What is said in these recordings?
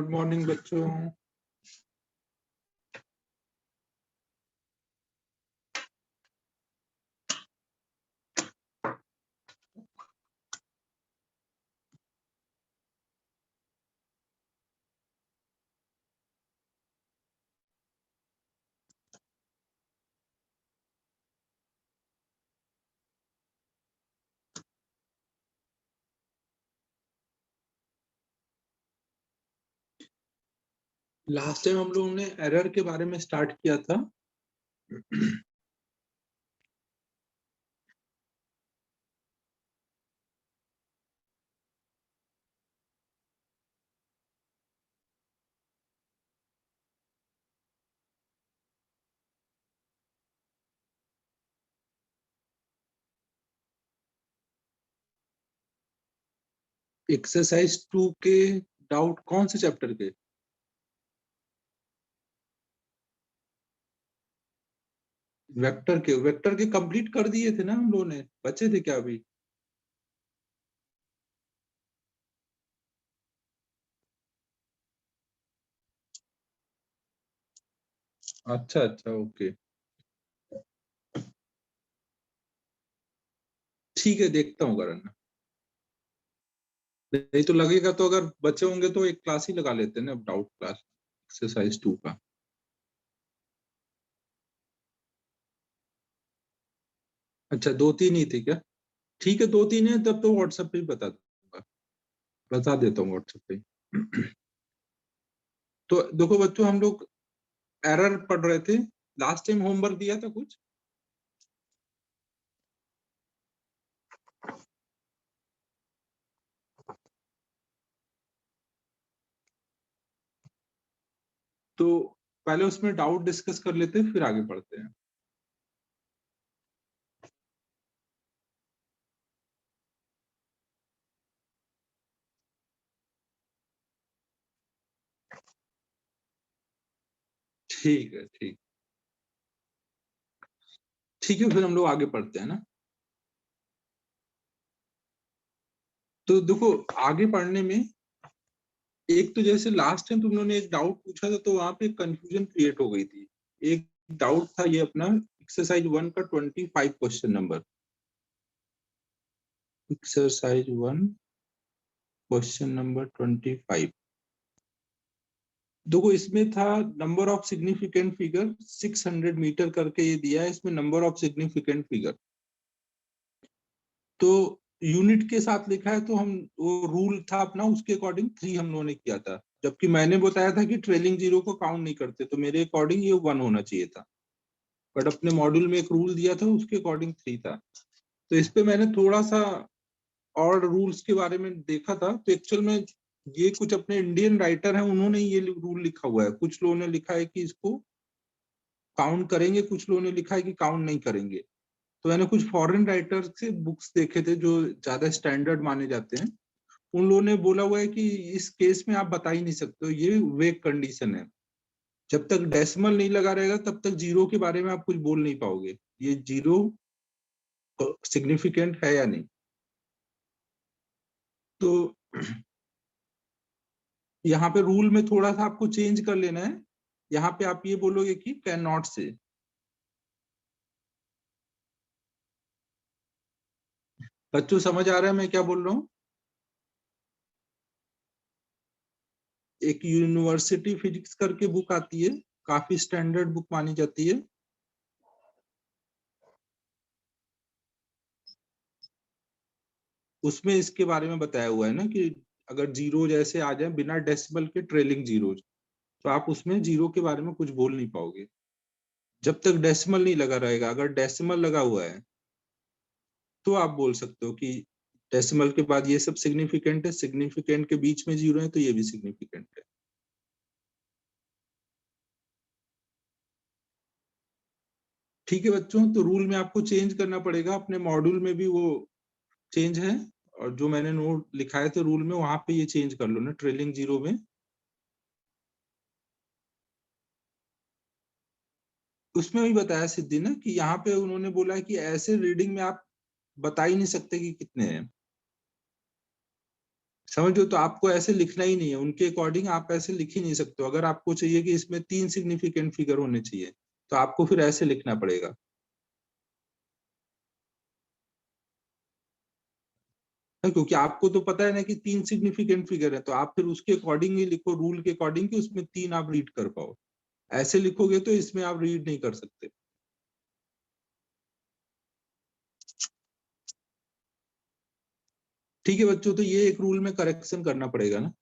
Good morning बच्चों। Last time हम लोगों ने एरर के बारे में स्टार्ट किया था। एक्सरसाइज 2 के डाउट कौन से चैप्टर के? वेक्टर के कंप्लीट कर दिए थे ना हम लोगों ने, बचे थे क्या अभी? अच्छा अच्छा, ओके, ठीक है, देखता हूँ करना। नहीं तो लगेगा तो अगर बचे होंगे तो एक क्लास ही लगा लेते हैं ना, डाउट क्लास एक्सरसाइज 2 का। अच्छा, 2-3 ही थे क्या? ठीक है, 2-3 है तब तो व्हाट्सएप पे ही बता दूंगा, बता देता हूँ व्हाट्सएप पे ही। तो देखो बच्चों, हम लोग एरर पढ़ रहे थे। लास्ट टाइम होमवर्क दिया था कुछ? तो पहले उसमें डाउट डिस्कस कर लेते हैं, फिर आगे बढ़ते हैं। ठीक है, ठीक है, फिर हम लोग आगे बढ़ते हैं ना। तो देखो, आगे पढ़ने में एक तो जैसे लास्ट टाइम तुम लोगों ने एक डाउट पूछा था तो वहां पे कंफ्यूजन क्रिएट हो गई थी। एक डाउट था ये अपना एक्सरसाइज 1 का 25 question number. Exercise 1 question number 25। देखो, इसमें था number of significant figure 600 metre करके ये दिया है इसमें, नंबर ऑफ सिग्निफिकेंट फिगर। तो यूनिट के साथ लिखा है तो हम, वो रूल था अपना, उसके अकॉर्डिंग 3 हम लोगों ने किया था, जबकि मैंने बताया था कि ट्रेलिंग जीरो को काउंट नहीं करते, तो मेरे अकॉर्डिंग ये 1 होना चाहिए था। बट अपने मॉड्यूल में एक रूल दिया था, उसके अकॉर्डिंग 3 था। तो इस पे मैंने थोड़ा सा और रूल्स के बारे में देखा था, तो एक्चुअल में ये कुछ अपने इंडियन राइटर हैं, उन्होंने ये रूल लिखा हुआ है। कुछ लोगों ने लिखा है कि इसको काउंट करेंगे, कुछ लोगों ने लिखा है कि काउंट नहीं करेंगे। तो मैंने कुछ फॉरेन राइटर से बुक्स देखे थे जो ज्यादा स्टैंडर्ड माने जाते हैं, उन लोगों ने बोला हुआ है कि इस केस में आप बता ही नहीं सकते हो, ये वेग कंडीशन है। जब तक डेसिमल नहीं लगा रहेगा तब तक जीरो के बारे में आप कुछ बोल नहीं पाओगे, ये जीरो सिग्निफिकेंट है या नहीं। तो यहाँ पे रूल में थोड़ा सा आपको चेंज कर लेना है। यहाँ पे आप ये बोलोगे कि कैन नॉट से। बच्चों समझ आ रहा है मैं क्या बोल रहा हूँ? एक यूनिवर्सिटी फिजिक्स करके बुक आती है, काफी स्टैंडर्ड बुक मानी जाती है। उसमें इसके बारे में बताया हुआ है ना कि अगर जीरो जैसे आ जाए बिना डेसिमल के, ट्रेलिंग जीरो, तो आप उसमें जीरो के बारे में कुछ बोल नहीं पाओगे जब तक डेसिमल नहीं लगा रहेगा। अगर डेसिमल लगा हुआ है तो आप बोल सकते हो कि डेसिमल के बाद ये सब सिग्निफिकेंट है, सिग्निफिकेंट के बीच में जीरो है तो ये भी सिग्निफिकेंट है। ठीक है बच्चों, तो रूल में आपको चेंज करना पड़ेगा, अपने मॉड्यूल में भी वो चेंज है, और जो मैंने नोट लिखाए थे रूल में वहां पे ये चेंज कर लो ना, ट्रेलिंग जीरो में। उसमें भी बताया सिद्धि ने कि यहाँ पे उन्होंने बोला है कि ऐसे रीडिंग में आप बता ही नहीं सकते कि कितने हैं। समझो, तो आपको ऐसे लिखना ही नहीं है, उनके अकॉर्डिंग आप ऐसे लिख ही नहीं सकते हो। अगर आपको चाहिए कि इसमें 3 सिग्निफिकेंट फिगर होने चाहिए तो आपको फिर ऐसे लिखना पड़ेगा। क्योंकि आपको तो पता है ना कि 3 सिग्निफिकेंट फिगर है, तो आप फिर उसके अकॉर्डिंग ही लिखो, रूल के अकॉर्डिंग, कि उसमें 3 आप रीड कर पाओ। ऐसे लिखोगे तो इसमें आप रीड नहीं कर सकते। ठीक है बच्चों, तो ये एक रूल में करेक्शन करना पड़ेगा ना।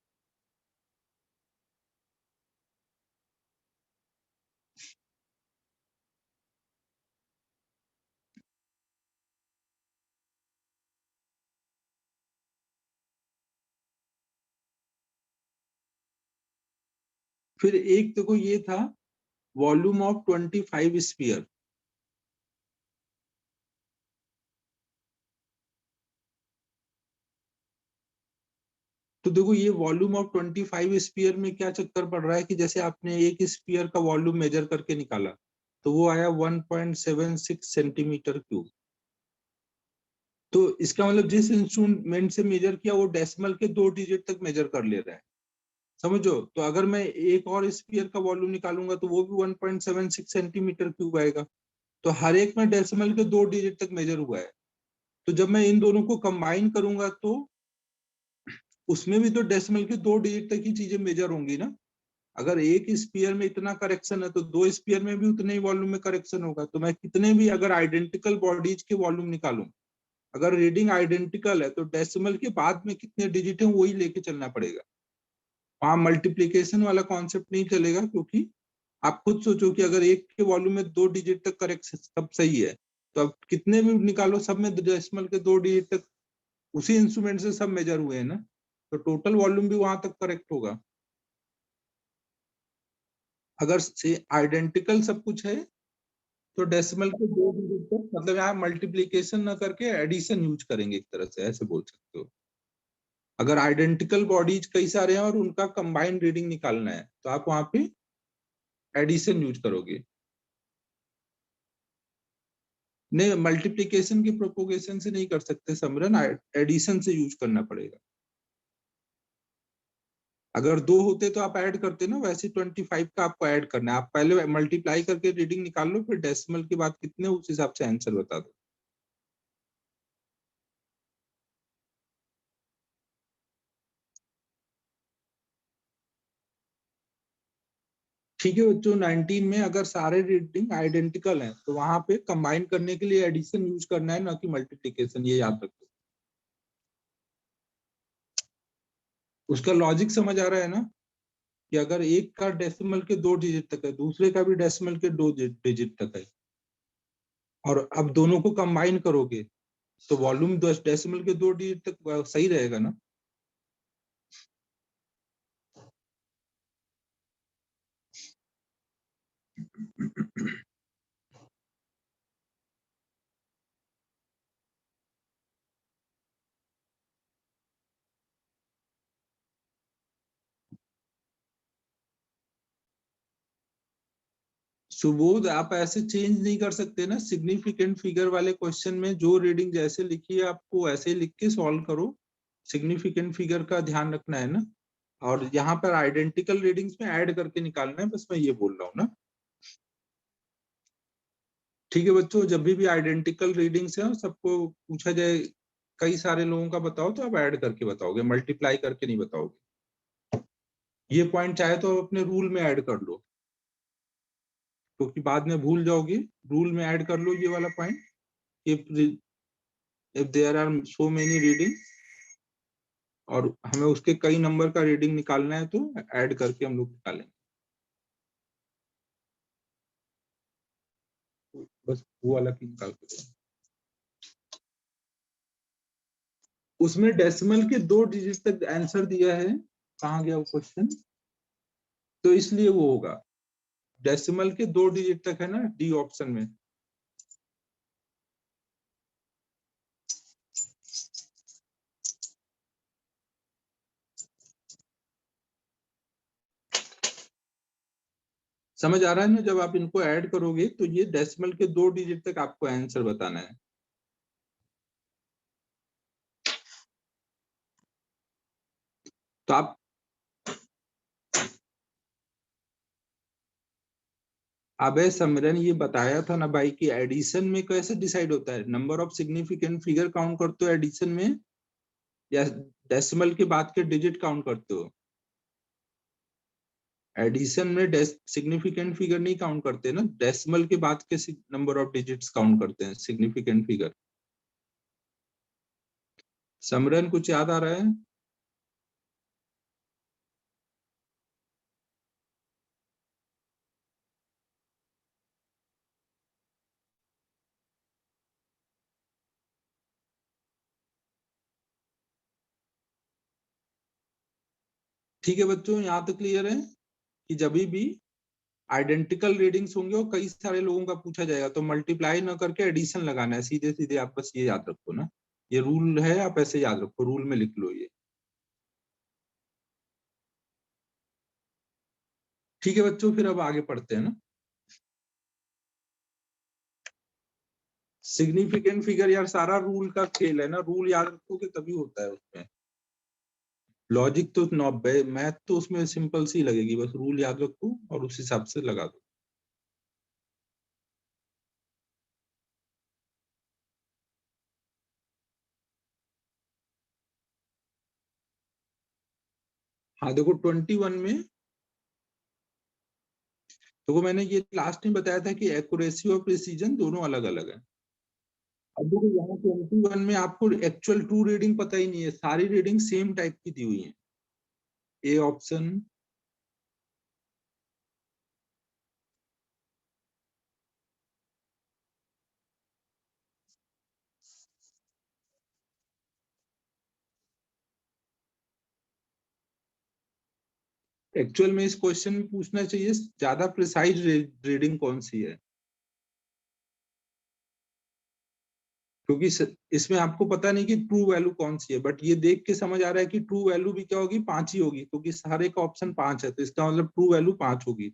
फिर एक देखो ये था, वॉल्यूम ऑफ 25 स्फीयर। तो देखो ये वॉल्यूम ऑफ 25 स्फीयर में क्या चक्कर पड़ रहा है कि जैसे आपने एक स्फीयर का वॉल्यूम मेजर करके निकाला तो वो आया 1.76 सेंटीमीटर क्यूब। तो इसका मतलब जिस इंस्ट्रूमेंट से मेजर किया वो डेसिमल के 2 डिजिट तक मेजर कर ले रहा है। समझो, तो अगर मैं एक और स्फीयर का वॉल्यूम निकालूंगा तो वो भी 1.76 सेंटीमीटर क्यूब आएगा। तो हर एक में डेसिमल के 2 डिजिट तक मेजर हुआ है। तो जब मैं इन दोनों को कंबाइन करूंगा तो उसमें भी तो डेसिमल के 2 डिजिट तक ही चीजें मेजर होंगी ना। अगर एक स्पीयर में इतना करेक्शन है तो 2 स्पीयर में भी उतने ही वॉल्यूम में करेक्शन होगा। तो मैं कितने भी अगर आइडेंटिकल बॉडीज के वॉल्यूम निकालूं, अगर रीडिंग आइडेंटिकल है तो डेसिमल के बाद में कितने डिजिट है वही लेके चलना पड़ेगा। वहां मल्टीप्लीकेशन वाला कॉन्सेप्ट नहीं चलेगा, क्योंकि आप खुद सोचो कि अगर एक के वॉल्यूम में 2 डिजिट तक करेक्शन सब सही है, तो अब कितने भी निकालो सब में डेसिमल के 2 डिजिट तक उसी इंस्ट्रूमेंट से सब मेजर हुए हैं ना, तो टोटल वॉल्यूम भी वहां तक करेक्ट होगा। अगर से आइडेंटिकल सब कुछ है तो डेसिमल के 2 डिजिट तक, मतलब यहाँ मल्टीप्लीकेशन ना करके एडिशन यूज करेंगे, एक तरह से ऐसे बोल सकते हो। अगर आइडेंटिकल बॉडीज कई सारे हैं और उनका कंबाइंड रीडिंग निकालना है तो आप वहां पे एडिशन यूज करोगे। नहीं, मल्टीप्लीकेशन की प्रोपोगेशन से नहीं कर सकते समरन, एडिशन से यूज करना पड़ेगा। अगर 2 होते तो आप ऐड करते ना, वैसे 25 का आपको ऐड करना है। आप पहले मल्टीप्लाई करके रीडिंग निकाल लो, फिर डेसिमल के बाद कितने उस हिसाब से आंसर बता दो। ठीक है बच्चों, 19 में अगर सारे रीडिंग आइडेंटिकल हैं तो वहां पे कंबाइन करने के लिए एडिशन यूज करना है, ना कि मल्टीप्लिकेशन, ये याद रखो। उसका लॉजिक समझ आ रहा है ना, कि अगर एक का डेसिमल के 2 डिजिट तक है, दूसरे का भी डेसिमल के 2 डिजिट तक है, और अब दोनों को कंबाइन करोगे तो वॉल्यूम डेसिमल के 2 डिजिट तक सही रहेगा ना। सुबोध, आप ऐसे चेंज नहीं कर सकते ना। सिग्निफिकेंट फिगर वाले क्वेश्चन में जो रीडिंग जैसे लिखी है आपको वैसे ही लिख के सॉल्व करो। सिग्निफिकेंट फिगर का ध्यान रखना है ना। और यहाँ पर आइडेंटिकल रीडिंग्स में ऐड करके निकालना है, बस मैं ये बोल रहा हूँ ना। ठीक है बच्चों, जब भी आइडेंटिकल रीडिंग्स है और सबको पूछा जाए कई सारे लोगों का बताओ तो आप ऐड करके बताओगे, मल्टीप्लाई करके नहीं बताओगे। ये पॉइंट चाहे तो अपने रूल में ऐड कर लो, क्योंकि बाद में भूल जाओगे। रूल में ऐड कर लो ये वाला point. If if there are so many reading और हमें उसके कई नंबर का रीडिंग निकालना है तो ऐड करके हम लोग निकालेंगे। बस वो वाला की निकाल के दो। उसमें डेसिमल के 2 डिजिट तक आंसर दिया है, कहाँ गया वो क्वेश्चन, तो इसलिए वो होगा। डेसिमल के 2 डिजिट तक है ना डी ऑप्शन में। समझ आ रहा है ना, जब आप इनको ऐड करोगे तो ये डेसिमल के 2 डिजिट तक आपको आंसर बताना है। तो आप अबे सिमरन ये बताया था ना भाई कि एडिशन में कैसे डिसाइड होता है, number of significant figure count करते हो एडिशन में, या डेसिमल के बाद के डिजिट काउंट करते हो? एडिशन में सिग्निफिकेंट फिगर नहीं काउंट करते ना, डेसिमल के बाद के नंबर ऑफ डिजिट्स काउंट करते हैं सिग्निफिकेंट फिगर। सिमरन कुछ याद आ रहा है? ठीक है बच्चों, यहाँ तक क्लियर है कि जब भी आइडेंटिकल रीडिंग्स होंगे और कई सारे लोगों का पूछा जाएगा तो मल्टीप्लाई ना करके एडिशन लगाना है, सीधे सीधे आप बस ये याद रखो ना, ये रूल है, आप ऐसे याद रखो, रूल में लिख लो ये। ठीक है बच्चों, फिर अब आगे पढ़ते हैं ना। सिग्निफिकेंट फिगर यार सारा रूल का खेल है ना, रूल याद रखोगे तभी होता है उसमें। लॉजिक तो मैथ तो उसमें सिंपल सी लगेगी, बस रूल याद रखो और उस हिसाब से लगा दो। हाँ देखो 21 में तो मैंने ये लास्ट में बताया था कि एक्यूरेसी और प्रिसीजन दोनों अलग अलग है। अब देखो यहाँ 21 में आपको एक्चुअल ट्रू रीडिंग पता ही नहीं है, सारी रीडिंग सेम टाइप की दी हुई है। A option. एक्चुअल में इस क्वेश्चन में पूछना चाहिए ज्यादा प्रिसाइज रीडिंग कौन सी है, क्योंकि इसमें आपको पता नहीं कि ट्रू वैल्यू कौन सी है, बट ये देख के समझ आ रहा है कि ट्रू वैल्यू भी क्या होगी, 5 ही होगी, क्योंकि सारे का ऑप्शन 5 है, तो इसका मतलब ट्रू वैल्यू 5 होगी।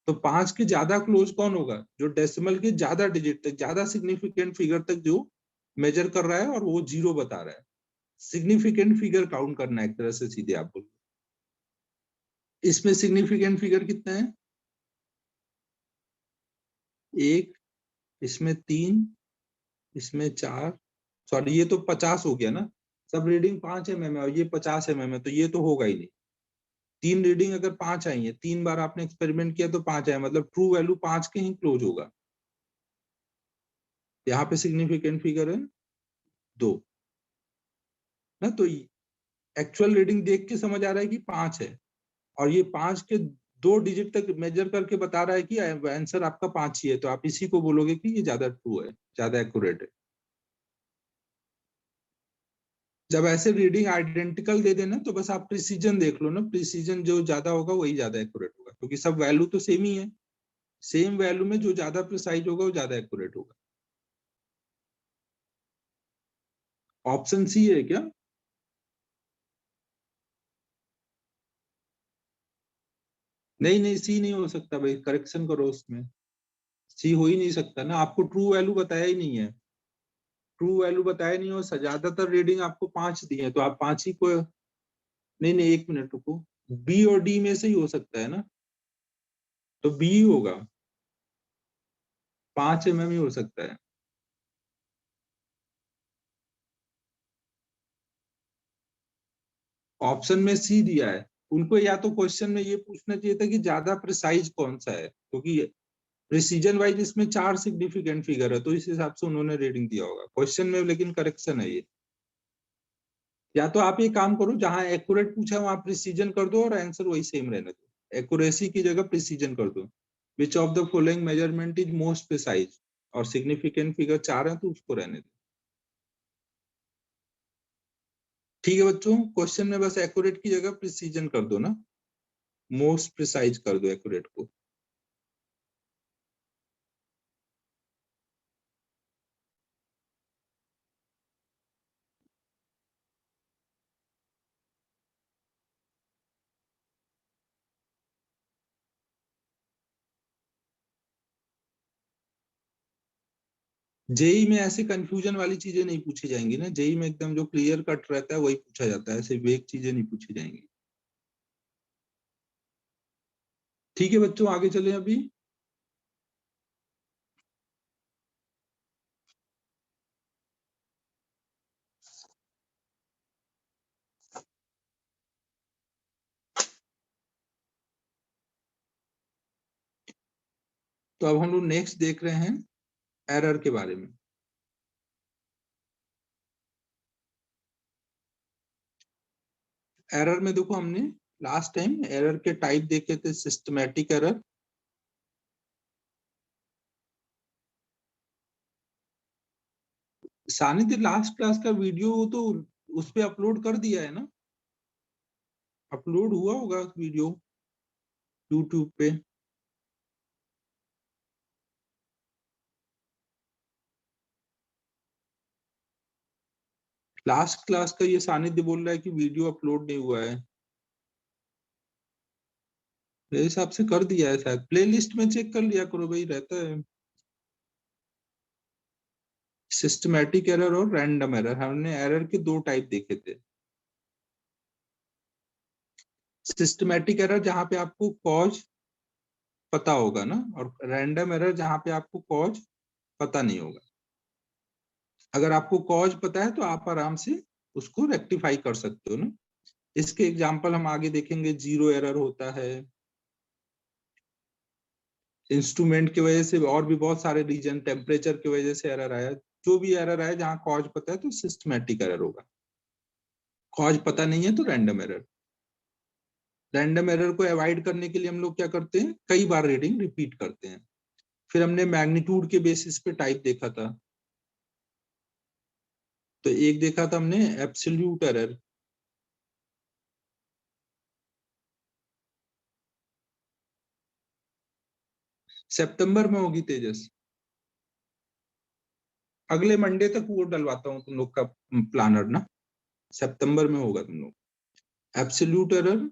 तो 5 के ज्यादा क्लोज कौन होगा, जो डेसिमल के ज्यादा डिजिट तक, ज्यादा सिग्निफिकेंट फिगर तक जो मेजर कर रहा है और वो 0 बता रहा है। सिग्निफिकेंट फिगर काउंट करना है एक तरह से, सीधे आप बोलो। इसमें सिग्निफिकेंट फिगर कितने हैं? एक, इसमें 3, इसमें 4, सॉरी ये तो 50 हो गया ना, सब रीडिंग 5 mm है और ये 50 mm है, तो ये तो होगा ही नहीं। 3 रीडिंग अगर 5 आई है, 3 बार आपने एक्सपेरिमेंट किया तो 5 आए, मतलब ट्रू वैल्यू 5 के ही क्लोज होगा। यहाँ पे सिग्निफिकेंट फिगर है 2 ना, तो एक्चुअल रीडिंग देख के समझ आ रहा है कि 5 है, और ये 5 के 2 डिजिट तक मेजर करके बता रहा है कि आंसर आपका 5 ही है, तो आप इसी को बोलोगे कि ये ज्यादा ट्रू है, ज्यादा एक्यूरेट है। जब ऐसे रीडिंग आइडेंटिकल दे देना तो बस आप प्रिसीजन देख लो ना, प्रिसीजन जो ज्यादा होगा वही ज्यादा एक्यूरेट होगा, क्योंकि सब वैल्यू तो सेम ही है, सेम वैल्यू में जो ज्यादा प्रिसाइज होगा वो ज्यादा एक्यूरेट होगा। ऑप्शन सी है क्या? नहीं नहीं, सी नहीं हो सकता भाई, करेक्शन करो उसमें। सी हो ही नहीं सकता ना, आपको ट्रू वैल्यू बताया ही नहीं है, ट्रू वैल्यू बताया नहीं हो, ज्यादातर रीडिंग आपको 5 दी है, तो आप 5 ही को। नहीं नहीं, एक मिनट रुको, बी और डी में से ही हो सकता है ना, तो बी ही होगा, 5 mm ही हो सकता है। ऑप्शन में सी दिया है, उनको या तो क्वेश्चन में ये पूछना चाहिए था कि ज्यादा प्रिसाइज कौन सा है, क्योंकि प्रिसीजन वाइज इसमें 4 सिग्निफिकेंट फिगर है, तो इस हिसाब से उन्होंने रीडिंग दिया होगा क्वेश्चन में, लेकिन करेक्शन है ये। या तो आप ये काम करो, जहां एक्यूरेट पूछा वहां प्रिसीजन कर दो और आंसर वही सेम रहने दो, एक्यूरेसी की जगह प्रिसीजन कर दो। Which of the following measurement is most precise, और सिग्निफिकेंट फिगर 4 है तो उसको रहने दो। ठीक है बच्चों, क्वेश्चन में बस एक्यूरेट की जगह प्रिसीजन कर दो ना, मोस्ट प्रिसाइज कर दो एक्यूरेट को। जेई में ऐसे कंफ्यूजन वाली चीजें नहीं पूछी जाएंगी ना, जेई में एकदम जो क्लियर कट रहता है वही पूछा जाता है, ऐसे वेग चीजें नहीं पूछी जाएंगी। ठीक है बच्चों, आगे चले अभी। तो अब हम लोग नेक्स्ट देख रहे हैं एरर के बारे में। एरर में देखो, हमने लास्ट टाइम एरर के टाइप देखे थे, सिस्टमैटिक एरर, सानिध्य लास्ट क्लास का वीडियो तो उस पे अपलोड कर दिया है ना, अपलोड हुआ होगा वीडियो यूट्यूब पे। लास्ट क्लास का ये सानिध्य बोल रहा है कि वीडियो अपलोड नहीं हुआ है। मेरे हिसाब से कर दिया है शायद, प्लेलिस्ट में चेक कर लिया करो भाई, रहता है। सिस्टमैटिक एरर और रैंडम एरर, हमने एरर के दो टाइप देखे थे। सिस्टमैटिक एरर जहां पे आपको कॉज पता होगा ना, और रैंडम एरर जहां पे आपको कॉज पता नहीं होगा। अगर आपको कॉज पता है तो आप आराम से उसको रेक्टिफाई कर सकते हो ना। इसके एग्जांपल हम आगे देखेंगे। जीरो एरर होता है, इंस्ट्रूमेंट की वजह से, और भी बहुत सारे रीजन, टेम्परेचर की वजह से एरर आया। जो भी एरर आया जहां कॉज पता है तो सिस्टमैटिक एरर होगा, कॉज पता नहीं है तो रैंडम एरर। रैंडम एरर को अवॉइड करने के लिए हम लोग क्या करते हैं, कई बार रीडिंग रिपीट करते हैं। फिर हमने मैग्नीट्यूड के बेसिस पे टाइप देखा था। तो एक देखा था हमने एब्सोल्यूट एरर। सितंबर में होगी तेजस, अगले मंडे तक वो डलवाता हूँ तुम लोग का प्लानर ना, सितंबर में होगा तुम लोग एब्सोल्यूट एरर।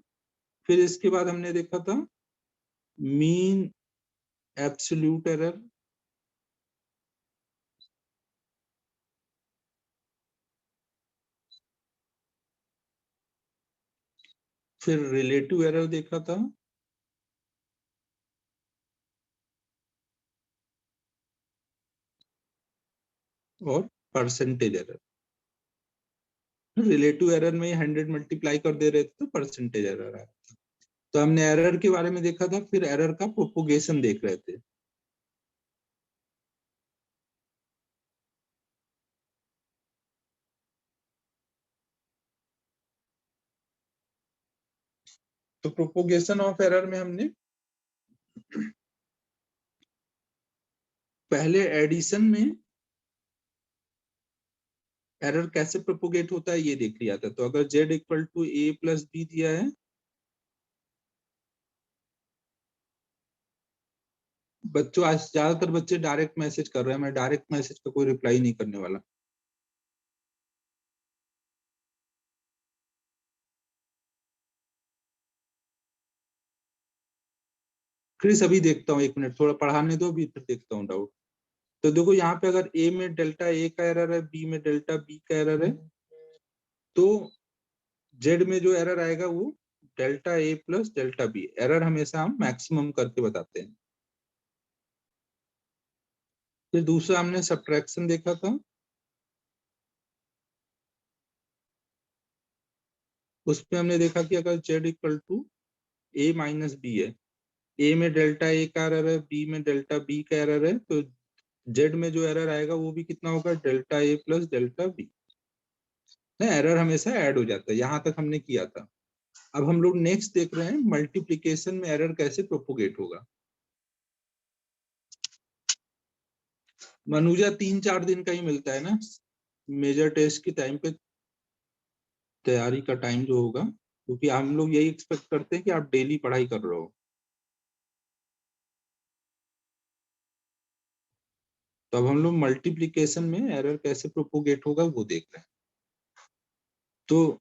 फिर इसके बाद हमने देखा था मीन एब्सोल्यूट एरर। फिर रिलेटिव एरर देखा था, और परसेंटेज एरर। रिलेटिव एरर में 100 मल्टीप्लाई कर दे रहे थे तो परसेंटेज एरर आया। तो हमने एरर के बारे में देखा था, फिर एरर का प्रोपोगेशन देख रहे थे। तो प्रोपोगेशन ऑफ एरर में हमने पहले एडिशन में एरर कैसे प्रोपोगेट होता है ये देख लिया था। तो अगर z equal to a plus B दिया है, बच्चों आज ज्यादातर बच्चे डायरेक्ट मैसेज कर रहे हैं, मैं डायरेक्ट मैसेज का कोई रिप्लाई नहीं करने वाला। क्रिस अभी देखता हूँ, 1 मिनट थोड़ा पढ़ाने दो, अभी फिर देखता हूँ डाउट। तो देखो यहाँ पे अगर a में डेल्टा a का एरर है, b में डेल्टा b का एरर है, तो z में जो एरर आएगा वो delta a plus delta b। Error हमेशा हम मैक्सिमम करके बताते हैं। फिर दूसरा हमने सब्ट्रैक्शन देखा था, उसमें हमने देखा कि अगर z equal to a minus B है, a में डेल्टा a का एरर है, b में डेल्टा b का एरर है, तो z में जो एरर आएगा वो भी कितना होगा, delta a plus delta b। Error हमेशा ऐड हो जाता है, यहां तक हमने किया था। अब हम लोग नेक्स्ट देख रहे हैं मल्टीप्लिकेशन में एरर कैसे प्रोपोगेट होगा। मनुजा 3-4 दिन का ही मिलता है ना मेजर टेस्ट के टाइम पे, तैयारी का टाइम जो होगा, क्योंकि हम लोग यही एक्सपेक्ट करते हैं कि आप डेली पढ़ाई कर रहे हो। तो अब हम लोग मल्टीप्लिकेशन में एरर कैसे प्रोपोगेट होगा वो देख रहे हैं। तो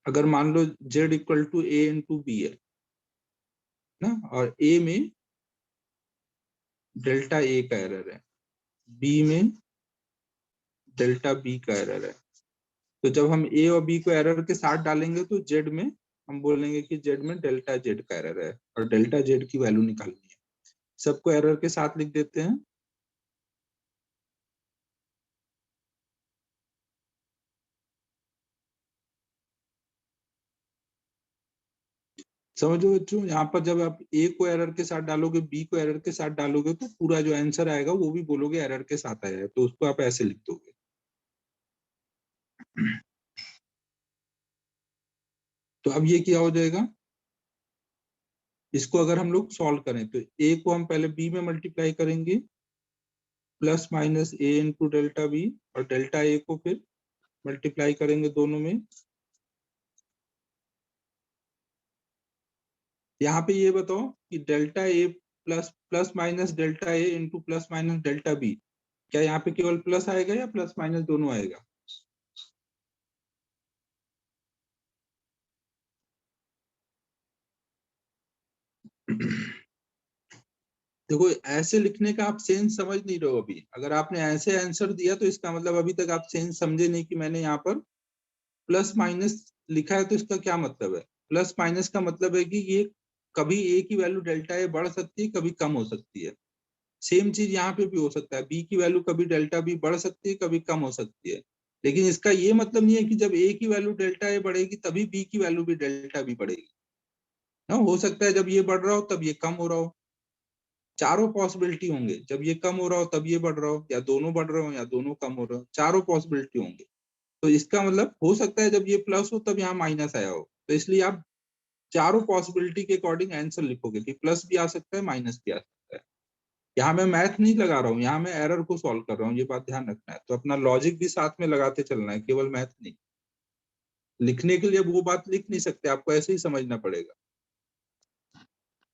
अगर मान लो z equal to a into B है ना, और a में डेल्टा a का एरर है, b में डेल्टा b का एरर है, तो जब हम a और b को एरर के साथ डालेंगे तो z में हम बोलेंगे कि जेड में डेल्टा जेड का एरर है और डेल्टा जेड की वैल्यू निकालनी है। सबको एरर के साथ लिख देते हैं। समझो बच्चों, यहाँ पर जब आप ए को एरर के साथ डालोगे, बी को एरर के साथ डालोगे, तो पूरा जो आंसर आएगा वो भी बोलोगे एरर के साथ आया है, तो उसको आप ऐसे लिख दोगे। तो अब ये क्या हो जाएगा, इसको अगर हम लोग सॉल्व करें तो ए को हम पहले बी में मल्टीप्लाई करेंगे, plus minus a into delta B, और डेल्टा ए को फिर मल्टीप्लाई करेंगे दोनों में। यहाँ पे ये बताओ कि delta A plus plus minus delta A into plus minus delta B, क्या यहाँ पे केवल प्लस आएगा या प्लस माइनस दोनों आएगा? देखो, ऐसे लिखने का आप सेंस समझ नहीं रहे हो अभी। अगर आपने ऐसे आंसर दिया तो इसका मतलब अभी तक आप सेंस समझे नहीं कि मैंने यहाँ पर प्लस माइनस लिखा है, तो इसका क्या मतलब है। प्लस माइनस का मतलब है कि ये कभी ए की वैल्यू डेल्टा ए बढ़ सकती है, कभी कम हो सकती है। सेम चीज यहाँ पे भी हो सकता है, बी की वैल्यू कभी डेल्टा बी बढ़ सकती है, कभी कम हो सकती है। लेकिन इसका ये मतलब नहीं है कि जब ए की वैल्यू डेल्टा ए बढ़ेगी तभी बी की वैल्यू भी डेल्टा बी बढ़ेगी ना। हो सकता है जब ये बढ़ रहा हो तब ये कम हो रहा हो। चारों पॉसिबिलिटी होंगे, जब ये कम हो रहा हो तब ये बढ़ रहा हो, या दोनों बढ़ रहे हो या दोनों कम हो रहे हो, चारों पॉसिबिलिटी होंगे। तो इसका मतलब हो सकता है जब ये प्लस हो तब यहाँ माइनस आया हो, तो इसलिए आप चारों पॉसिबिलिटी के अकॉर्डिंग आंसर लिखोगे कि प्लस भी आ सकता है, माइनस भी आ सकता है। यहाँ मैं मैथ नहीं लगा रहा हूँ, यहाँ मैं एरर को सॉल्व कर रहा हूँ, ये बात ध्यान रखना है। तो अपना लॉजिक भी साथ में लगाते चलना है, केवल मैथ नहीं। लिखने के लिए वो बात लिख नहीं सकते, आपको ऐसे ही समझना पड़ेगा।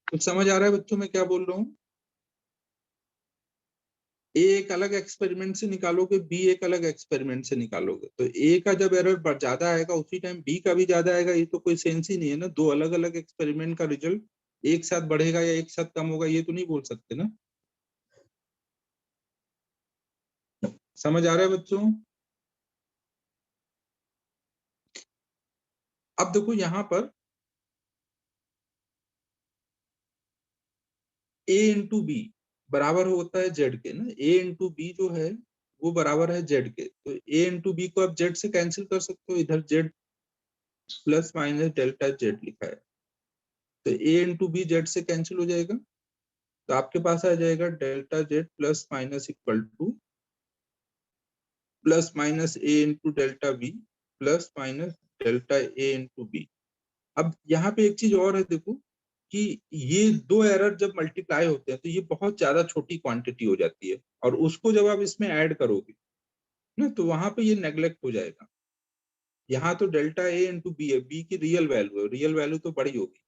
कुछ समझ आ रहा है बच्चों मैं क्या बोल रहा हूँ? ए एक अलग एक्सपेरिमेंट से निकालोगे, बी एक अलग एक्सपेरिमेंट से निकालोगे, तो ए का जब एरर ज्यादा आएगा उसी टाइम बी का भी ज्यादा आएगा। ये तो कोई सेंस ही नहीं है ना, दो अलग अलग एक्सपेरिमेंट का रिजल्ट एक साथ बढ़ेगा या एक साथ कम होगा, ये तो नहीं बोल सकते ना। समझ आ रहा है बच्चों? अब देखो यहाँ पर ए इंटू बी बराबर होता है जेड के ना। ए इंटू बी जो है वो बराबर है जेड के, तो ए इंटू बी को आप जेड से कैंसिल कर सकते हो, इधर z plus minus delta z लिखा है, तो ए इंटू बी जेड से कैंसिल हो जाएगा। तो आपके पास आ जाएगा delta z plus minus equal to plus minus a into delta b plus minus delta A into b. अब यहाँ पे एक चीज और है, देखो कि ये दो एरर जब मल्टीप्लाई होते हैं तो ये बहुत ज्यादा छोटी क्वांटिटी हो जाती है, और उसको जब आप इसमें ऐड करोगे ना तो वहां पे ये नेग्लेक्ट हो जाएगा। यहाँ तो डेल्टा ए इंटू बी है, बी की रियल वैल्यू है, रियल वैल्यू तो बड़ी होगी।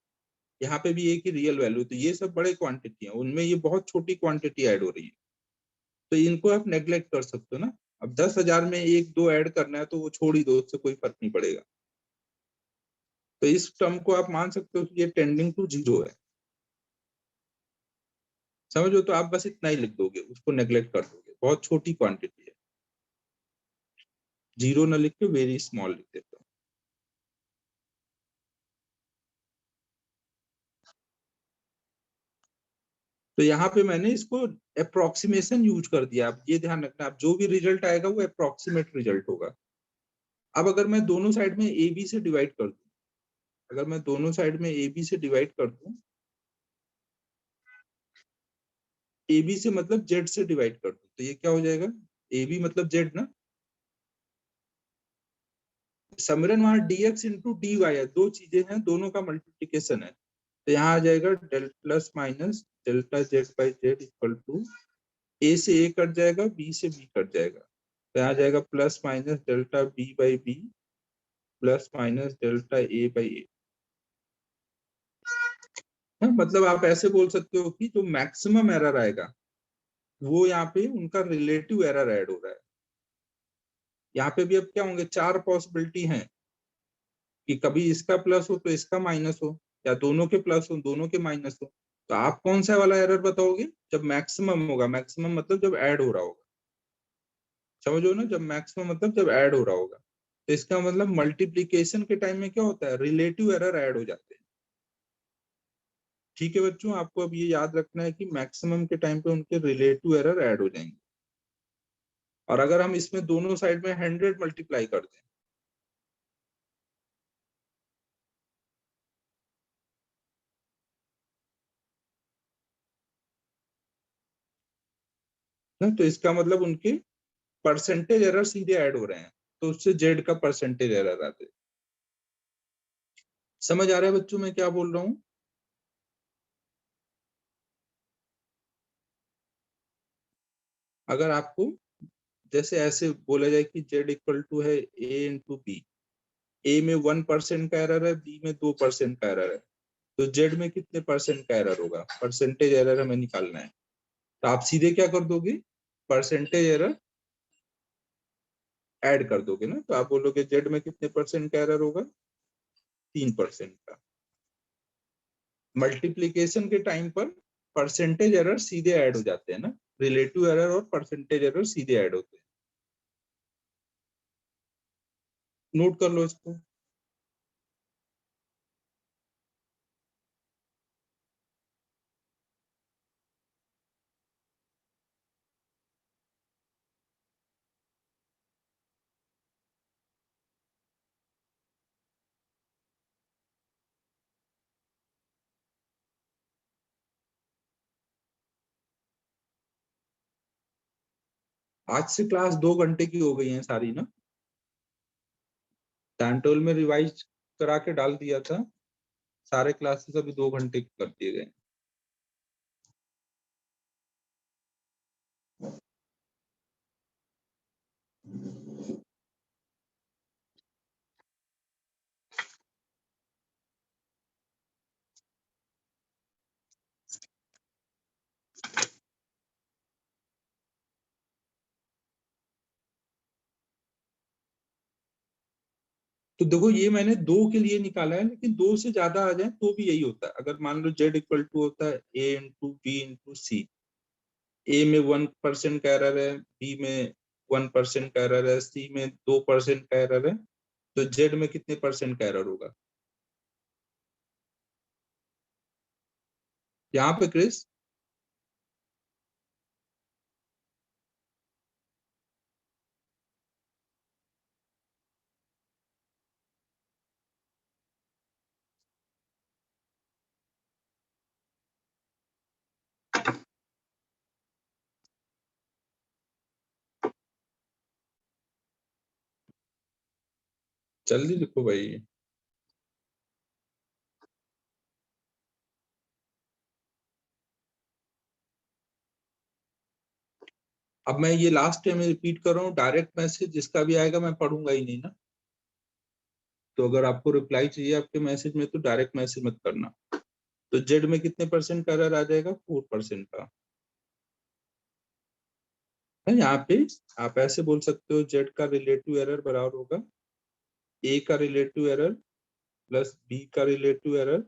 यहाँ पे भी ए की रियल वैल्यू, तो ये सब बड़े क्वांटिटी है, उनमें ये बहुत छोटी क्वांटिटी ऐड हो रही है, तो इनको आप नेग्लेक्ट कर सकते हो ना। अब 10,000 में एक दो ऐड करना है तो वो छोड़ ही दो, उससे कोई फर्क नहीं पड़ेगा। तो इस टर्म को आप मान सकते हो कि ये टेंडिंग टू जीरो है। समझो, तो आप बस इतना ही लिख दोगे, उसको नेग्लेक्ट कर दोगे, बहुत छोटी क्वांटिटी है। जीरो ना लिख के वेरी स्मॉल लिख देता हूँ। तो यहाँ पे मैंने इसको अप्रोक्सीमेशन यूज कर दिया। आप ये ध्यान रखना, आप जो भी रिजल्ट आएगा वो अप्रोक्सीमेट रिजल्ट होगा। अब अगर मैं दोनों साइड में ए बी से डिवाइड कर दूं, अगर मैं दोनों साइड में ए बी से डिवाइड कर दूं, ए बी से मतलब जेड से डिवाइड कर दूं, तो ये क्या हो जाएगा, ए बी मतलब जेड ना। समीकरण वहां dx इंटू dy है, दो चीजें हैं, दोनों का मल्टीप्लीकेशन है। तो यहाँ आ जाएगा del plus minus delta Z by Z equal to a से ए कट जाएगा, बी से बी कट जाएगा, तो यहाँ आ जाएगा plus minus delta B by b plus minus delta A by a. मतलब आप ऐसे बोल सकते हो कि जो मैक्सिमम एरर आएगा वो यहाँ पे उनका रिलेटिव एरर ऐड हो रहा है। यहाँ पे भी अब क्या होंगे, चार पॉसिबिलिटी हैं कि कभी इसका प्लस हो तो इसका माइनस हो, या दोनों के प्लस हो दोनों के माइनस हो। तो आप कौन सा वाला एरर बताओगे जब मैक्सिमम होगा, मैक्सिमम मतलब जब ऐड हो रहा होगा। समझो ना, जब मैक्सिमम मतलब जब ऐड हो रहा होगा। तो इसका मतलब मल्टीप्लीकेशन के टाइम में क्या होता है, रिलेटिव एरर ऐड हो जाते हैं। ठीक है बच्चों, आपको अब ये याद रखना है कि मैक्सिमम के टाइम पे उनके रिलेटिव एरर ऐड हो जाएंगे। और अगर हम इसमें दोनों साइड में 100 मल्टीप्लाई कर दें ना, तो इसका मतलब उनके परसेंटेज एरर सीधे ऐड हो रहे हैं, तो उससे जेड का परसेंटेज एरर आते हैं। समझ आ रहा है बच्चों मैं क्या बोल रहा हूँ? अगर आपको जैसे ऐसे बोला जाए कि जेड इक्वल टू है ए इंटू बी, ए में 1% का एरर है, बी में 2% का एरर है, तो जेड में कितने परसेंट का एरर होगा, परसेंटेज एरर हमें निकालना है। तो आप सीधे क्या कर दोगे, परसेंटेज एरर ऐड कर दोगे ना, तो आप बोलोगे जेड में कितने परसेंट का एरर होगा, 3% का। मल्टीप्लीकेशन के टाइम पर परसेंटेज एरर सीधे ऐड हो जाते हैं ना, रिलेटिव एरर और परसेंटेज एरर सीधे ऐड होते हैं। नोट कर लो इसको। आज से क्लास 2 घंटे की हो गई है सारी ना, टाइम टेबल में रिवाइज करा के डाल दिया था, सारे क्लासेस अभी 2 घंटे कर दिए गए। तो देखो ये मैंने 2 के लिए निकाला है, लेकिन 2 से ज्यादा आ जाए तो भी यही होता है। अगर मान लो जेड इक्वल टू होता है ए इंटू बी इंटू सी, ए में 1% का एरर है, बी में 1% का एरर है, सी में 2% का एरर है, तो जेड में कितने परसेंट का एरर होगा यहाँ पे क्रिस? जल्दी लिखो भाई। अब मैं ये लास्ट टाइम रिपीट कर रहा हूँ, डायरेक्ट मैसेज जिसका भी आएगा मैं पढ़ूंगा ही नहीं ना, तो अगर आपको रिप्लाई चाहिए आपके मैसेज में तो डायरेक्ट मैसेज मत करना। तो जेड में कितने परसेंट का एरर आ जाएगा, 4% का है यहाँ पे। आप ऐसे बोल सकते हो जेड का रिलेटिव एरर बराबर होगा ए का रिलेटिव एरर प्लस बी का रिलेटिव एरर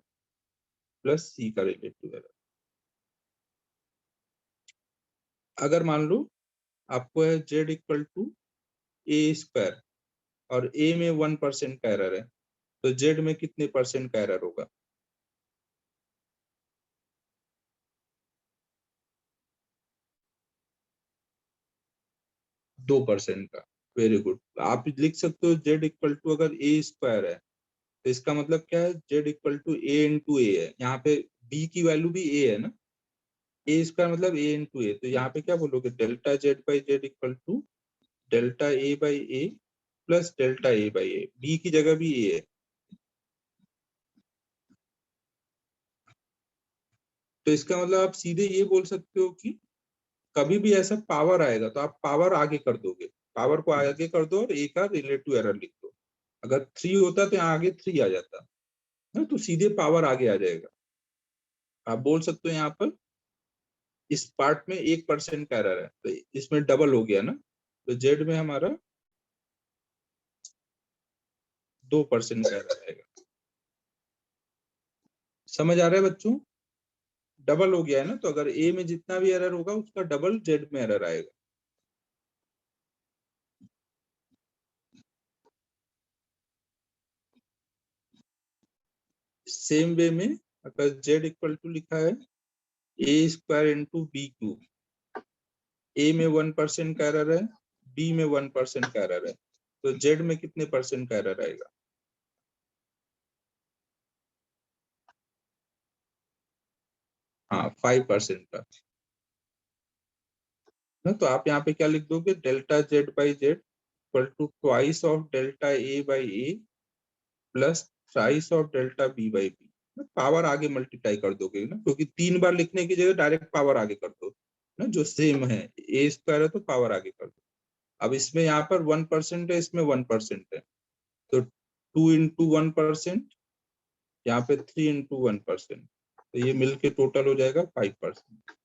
प्लस सी का रिलेटिव एरर। अगर मान लो आपको है Z equal to A square और ए में 1% का एरर है, तो जेड में कितने परसेंट का एरर होगा, 2% का। Very good. आप लिख सकते हो जेड इक्वल टू, अगर ए स्क्वायर है तो इसका मतलब क्या है, Z equal to a into a है, यहाँ पे बी की वैल्यू भी ए है ना, ए स्क्वायर मतलब ए इंटू ए, तो यहाँ पे क्या बोलोगे, delta Z by Z equal to delta A by A plus delta A by A, B की जगह भी ए है। तो इसका मतलब आप सीधे ये बोल सकते हो कि कभी भी ऐसा पावर आएगा तो आप पावर आगे कर दोगे, पावर को आगे कर दो और ए का रिलेटिव एरर लिख दो। अगर 3 होता तो यहाँ आगे 3 आ जाता ना, तो सीधे पावर आगे आ जाएगा। आप बोल सकते हो यहाँ पर इस पार्ट में 1% का एरर है तो इसमें डबल हो गया ना, तो जेड में हमारा 2% का एरर आएगा। समझ आ रहा है बच्चों? डबल हो गया है ना, तो अगर ए में जितना भी एरर होगा उसका डबल जेड में एरर आएगा। सेम वे में अगर z इक्वल टू लिखा है a square into B cube, a में 1% का एरर है, b में 1% का एरर है, तो z में कितने परसेंट का एरर आएगा? हाँ 5% का ना। तो आप यहाँ पे क्या लिख दोगे, delta Z by Z equal to twice of delta A by A plus thrice of delta B by B. Power आगे मल्टीप्लाई कर दोगे ना, क्योंकि 3 बार लिखने की जगह डायरेक्ट पावर आगे कर दो ना, जो सेम है ए स्क्वायर है तो पावर आगे कर दो। अब इसमें यहाँ पर 1% है, इसमें 1% है, तो 2 इंटू 1%, यहाँ पे 3 इंटू 1%, तो ये मिलके टोटल हो जाएगा 5%।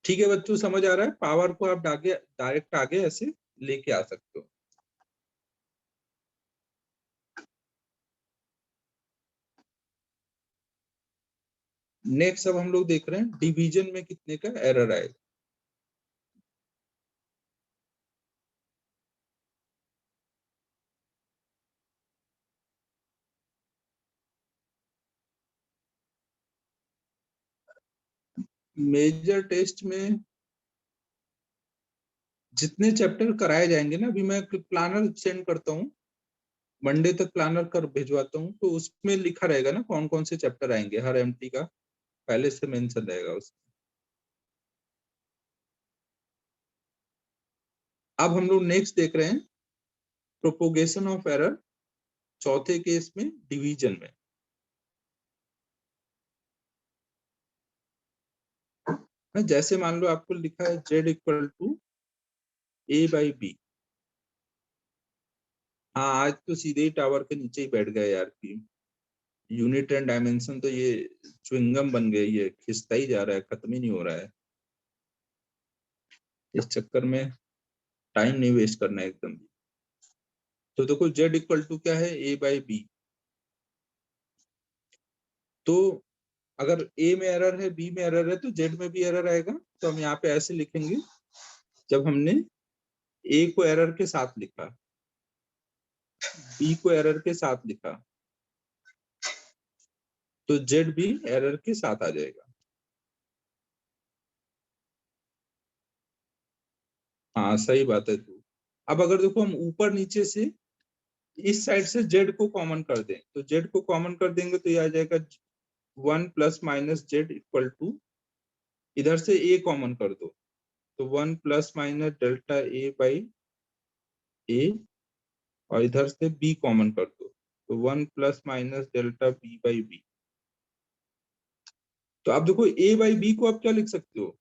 ठीक है बच्चों, समझ आ रहा है? पावर को आप आगे डायरेक्ट आगे ऐसे लेके आ सकते हो। नेक्स्ट अब हम लोग देख रहे हैं डिवीजन में कितने का एरर आएगा। मेजर टेस्ट में जितने चैप्टर कराए जाएंगे ना, अभी मैं प्लानर सेंड करता हूँ, मंडे तक प्लानर कर भिजवाता हूँ, तो उसमें लिखा रहेगा ना कौन कौन से चैप्टर आएंगे, हर एमटी का पहले से मेंशन रहेगा उसमें। अब हम लोग नेक्स्ट देख रहे हैं प्रोपोगेशन ऑफ एरर, चौथे केस में डिवीजन में। जैसे मान लो आपको लिखा है z equal to A by B. हाँ आज तो सीधे ही टावर के नीचे ही बैठ गए यार की यूनिट एंड डायमेंशन, तो ये च्युइंगम बन गई है, खिसता ही जा रहा है, खत्म ही नहीं हो रहा है। इस चक्कर में टाइम नहीं वेस्ट करना है एकदम। तो देखो z इक्वल टू क्या है, a बाई बी। तो अगर a में एरर है, b में एरर है, तो z में भी एरर आएगा। तो हम यहाँ पे ऐसे लिखेंगे, जब हमने a को एरर के साथ लिखा, b को एरर के साथ लिखा, तो z भी एरर के साथ आ जाएगा। हाँ सही बात है तू। अब अगर देखो हम ऊपर नीचे से इस साइड से z को कॉमन कर दें, तो z को कॉमन कर देंगे तो ये आ जाएगा 1 plus minus z equal to, इधर से a कॉमन कर दो तो 1 plus minus delta A by a, और इधर से b कॉमन कर दो तो 1 plus minus delta B by b. तो आप देखो a बाई बी को आप क्या लिख सकते हो,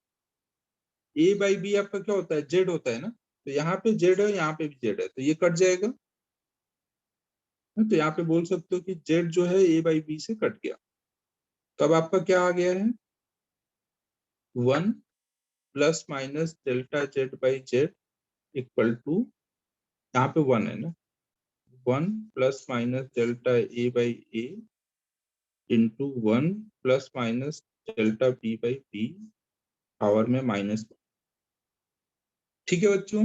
a बाई बी आपका क्या होता है, z होता है ना। तो यहाँ पे z है, यहाँ पे भी z है, तो ये कट जाएगा। तो यहाँ पे बोल सकते हो कि z जो है a बाई बी से कट गया। तो अब आपका क्या आ गया है, 1 plus minus delta Z by Z equal to, यहाँ पे 1 है ना, 1 plus minus delta A by a into 1 plus minus delta B by B power में माइनस। ठीक है बच्चों।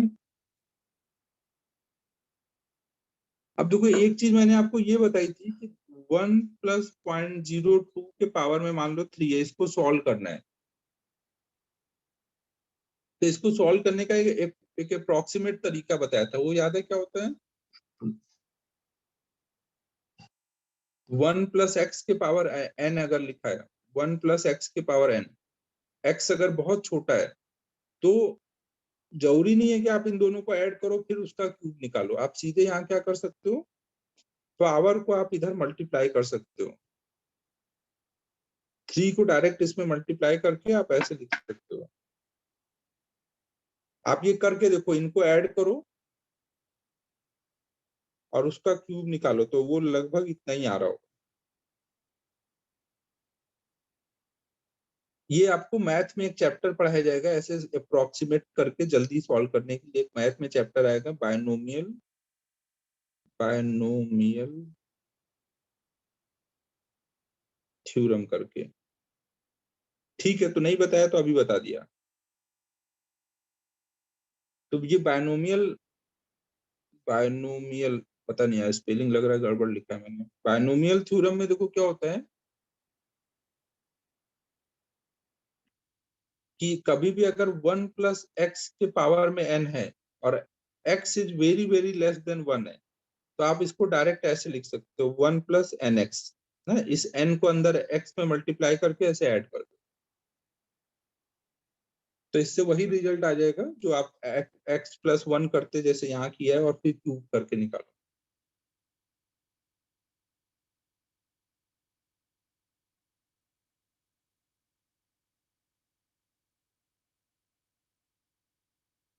अब देखो एक चीज मैंने आपको ये बताई थी कि 1 प्लस 0.02 के पावर में मान लो 3 है, इसको सॉल्व करना है। तो इसको सॉल्व करने का एक अप्रोक्सीमेट तरीका बताया था, वो याद है क्या होता है, 1 प्लस एक्स के पावर एन अगर लिखा है, 1 प्लस एक्स के पावर एन, एक्स अगर बहुत छोटा है तो जरूरी नहीं है कि आप इन दोनों को ऐड करो फिर उसका क्यूब निकालो, आप सीधे यहाँ क्या कर सकते हो, पावर को आप इधर मल्टीप्लाई कर सकते हो, 3 को डायरेक्ट इसमें मल्टीप्लाई करके आप ऐसे लिख सकते हो। आप ये करके देखो, इनको ऐड करो और उसका क्यूब निकालो, तो वो लगभग इतना ही आ रहा होगा। ये आपको मैथ में एक चैप्टर पढ़ाया जाएगा, ऐसे अप्रोक्सीमेट करके जल्दी सॉल्व करने के लिए एक मैथ में चैप्टर आएगा, बायनोमियल बायनोमियल थ्योरम करके। ठीक है, तो नहीं बताया तो अभी बता दिया। तो ये बायनोमियल बायनोमियल, पता नहीं यार स्पेलिंग लग रहा है गड़बड़ लिखा है मैंने। बायनोमियल थ्योरम में देखो क्या होता है कि कभी भी अगर 1 प्लस एक्स के पावर में n है और x is very very less than 1 है, तो आप इसको डायरेक्ट ऐसे लिख सकते हो 1 प्लस एन एक्स, इस n को अंदर x में मल्टीप्लाई करके ऐसे ऐड कर दो, तो इससे वही रिजल्ट आ जाएगा जो आप x प्लस 1 करते जैसे यहाँ किया है और फिर क्यूब करके निकालो।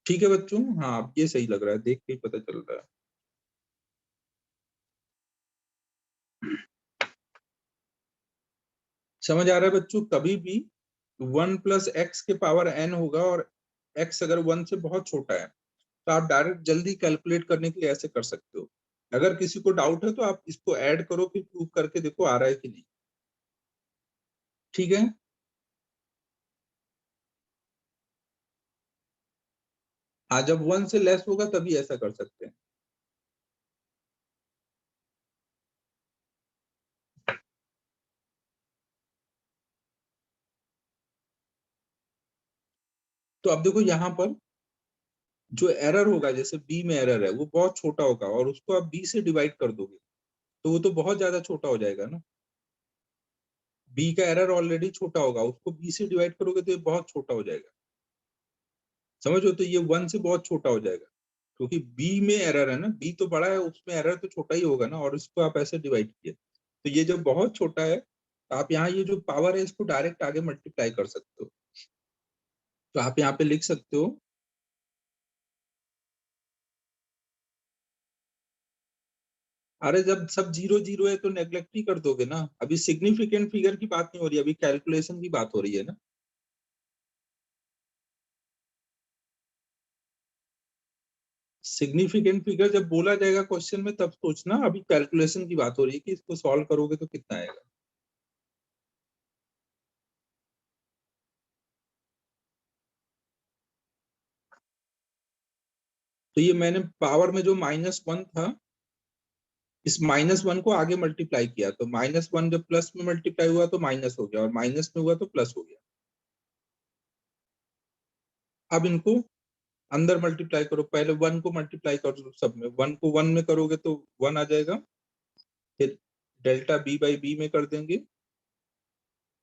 ठीक है बच्चों, हाँ अब ये सही लग रहा है, देख के ही पता चल रहा है। समझ आ रहा है बच्चों, कभी भी 1 प्लस एक्स के पावर n होगा और x अगर 1 से बहुत छोटा है तो आप डायरेक्ट जल्दी कैलकुलेट करने के लिए ऐसे कर सकते हो। अगर किसी को डाउट है तो आप इसको ऐड करो फिर प्रूव करके देखो आ रहा है कि नहीं। ठीक है, हाँ जब 1 से लेस होगा तभी ऐसा कर सकते हैं। तो अब देखो यहाँ पर जो एरर होगा, जैसे बी में एरर है वो बहुत छोटा होगा और उसको आप बी से डिवाइड कर दोगे तो वो तो बहुत ज्यादा छोटा हो जाएगा ना। बी का एरर ऑलरेडी छोटा होगा, उसको बी से डिवाइड करोगे तो ये बहुत छोटा हो जाएगा, समझो, तो ये 1 से बहुत छोटा हो जाएगा क्योंकि बी में एरर है ना, बी तो बड़ा है उसमें एरर तो छोटा ही होगा ना, और इसको आप ऐसे डिवाइड किए तो ये जब बहुत छोटा है तो आप यहाँ ये जो पावर है इसको डायरेक्ट आगे मल्टीप्लाई कर सकते हो। तो आप यहाँ पे लिख सकते हो, अरे जब सब जीरो जीरो है तो नेग्लेक्ट ही कर दोगे ना, अभी सिग्निफिकेंट फिगर की बात नहीं हो रही, अभी कैलकुलेशन की बात हो रही है ना। सिग्निफिकेंट फिगर जब बोला जाएगा क्वेश्चन में तब सोचना, अभी कैलकुलेशन की बात हो रही है कि इसको सॉल्व करोगे तो कितना आएगा। तो ये मैंने पावर में जो -1 था, इस -1 को आगे मल्टीप्लाई किया तो -1 जब प्लस में मल्टीप्लाई हुआ तो माइनस हो गया और माइनस में हुआ तो प्लस हो गया। अब इनको अंदर मल्टीप्लाई करो, पहले 1 को मल्टीप्लाई करो सब में, 1 को 1 में करोगे तो 1 आ जाएगा, फिर डेल्टा बी बाई बी में कर देंगे,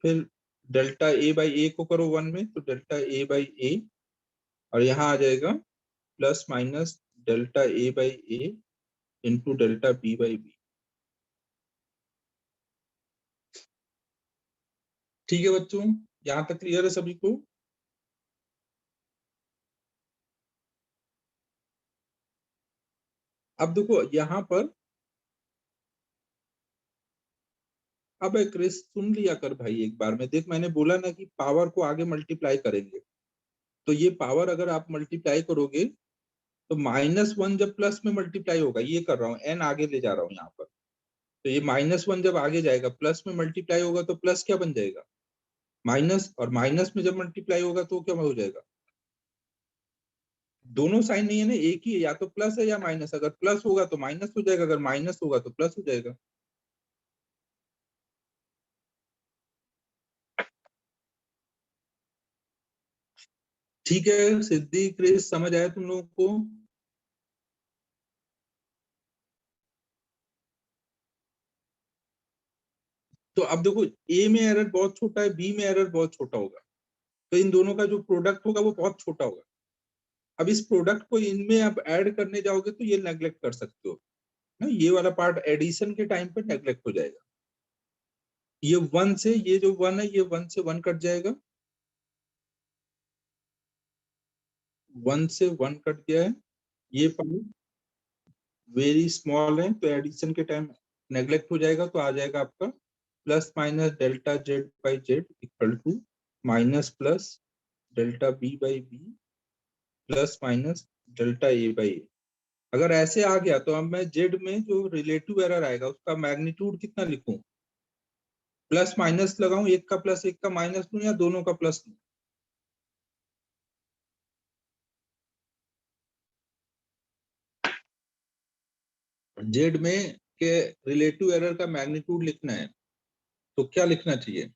फिर डेल्टा ए बाई ए को करो 1 में तो डेल्टा ए बाई ए, और यहाँ आ जाएगा plus minus delta A by a into delta B by b. ठीक है बच्चों, यहाँ तक क्लियर है सभी को। अब देखो यहाँ पर, अब क्रिस सुन लिया कर भाई एक बार में, देख मैंने बोला ना कि पावर को आगे मल्टीप्लाई करेंगे, तो ये पावर अगर आप मल्टीप्लाई करोगे तो -1 जब प्लस में मल्टीप्लाई होगा, ये कर रहा हूँ एन आगे ले जा रहा हूँ यहाँ पर, तो ये -1 जब आगे जाएगा प्लस में मल्टीप्लाई होगा तो प्लस क्या बन जाएगा, माइनस, और माइनस में जब मल्टीप्लाई होगा तो क्या हो जाएगा, दोनों साइन नहीं है ना, एक ही है, या तो प्लस है या माइनस, अगर प्लस होगा तो माइनस हो जाएगा, अगर माइनस होगा तो प्लस हो जाएगा। ठीक है सिद्धि क्रिस, समझ आया तुम लोगों को। तो अब देखो ए में एरर बहुत छोटा है, बी में एरर बहुत छोटा होगा, तो इन दोनों का जो प्रोडक्ट होगा वो बहुत छोटा होगा। अब इस प्रोडक्ट को इनमें आप ऐड करने जाओगे तो ये नेग्लेक्ट कर सकते हो ना, ये वाला पार्ट एडिशन के टाइम पे नेग्लेक्ट हो जाएगा। ये 1 से, ये जो 1 है ये 1 से 1 कट जाएगा, 1 से 1 कट गया है, ये पार्ट वेरी स्मॉल है तो एडिशन के टाइम नेग्लेक्ट हो जाएगा, तो आ जाएगा आपका plus minus delta Z by Z equal to minus plus delta B by b plus minus delta A by a. अगर ऐसे आ गया तो अब मैं जेड में जो रिलेटिव एरर आएगा उसका मैग्नीट्यूड कितना लिखूं, प्लस माइनस लगाऊं, एक का प्लस एक का माइनस लूं या दोनों का प्लस लूं। जेड में के रिलेटिव एरर का मैग्नीट्यूड लिखना है तो क्या लिखना चाहिए,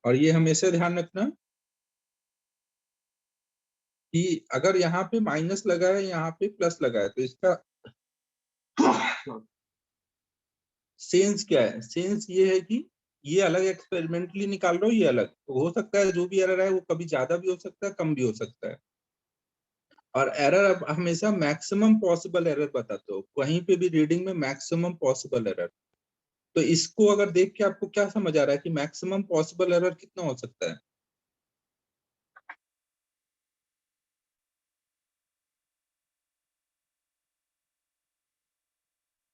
और ये हमेशा ध्यान रखना कि अगर यहाँ पे माइनस लगा है यहाँ पे प्लस लगा है तो इसका सेंस क्या है। सेंस ये है कि ये अलग एक्सपेरिमेंटली निकाल रहा हो, ये अलग, तो हो सकता है जो भी एरर है वो कभी ज्यादा भी हो सकता है कम भी हो सकता है। और एरर अब हमेशा मैक्सिमम पॉसिबल एरर बताते हो, कहीं पे भी रीडिंग में मैक्सिमम पॉसिबल एरर। तो इसको अगर देख के आपको क्या समझ आ रहा है कि मैक्सिमम पॉसिबल एरर कितना हो सकता है।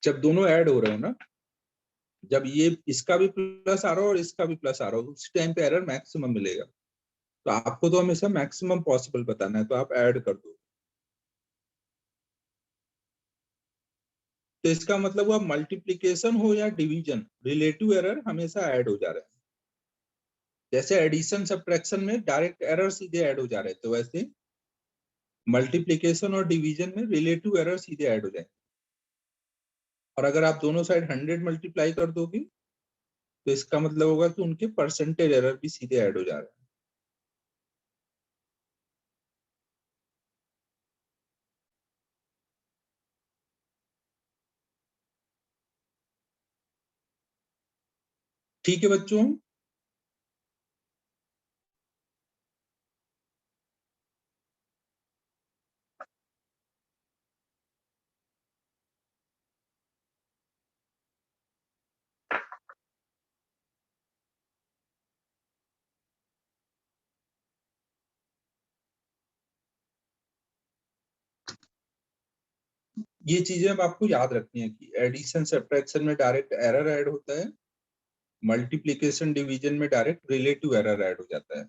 जब दोनों ऐड हो रहे हो ना, जब ये इसका भी प्लस आ रहा हो और इसका भी प्लस आ रहा हो, उस टाइम पे एरर मैक्सिमम मिलेगा। तो आपको तो हमेशा मैक्सिमम पॉसिबल बताना है, तो आप ऐड कर दो। तो इसका मतलब हुआ मल्टीप्लीकेशन हो या डिवीजन, रिलेटिव एरर हमेशा ऐड हो जा रहा है। जैसे एडिशन सब्ट्रैक्शन में डायरेक्ट एरर सीधे ऐड हो जा रहे थे, तो वैसे मल्टीप्लीकेशन और डिवीजन में रिलेटिव एरर सीधे ऐड हो जाए। और अगर आप दोनों साइड 100 मल्टीप्लाई कर दोगे तो इसका मतलब होगा कि उनके परसेंटेज एरर भी सीधे ऐड हो जा रहे हैं। ठीक है बच्चों। ये चीजें अब आपको याद रखनी है कि एडिशन सब्ट्रैक्शन में डायरेक्ट एरर ऐड होता है, मल्टीप्लिकेशन डिवीजन में डायरेक्ट रिलेटिव एरर ऐड हो जाता है।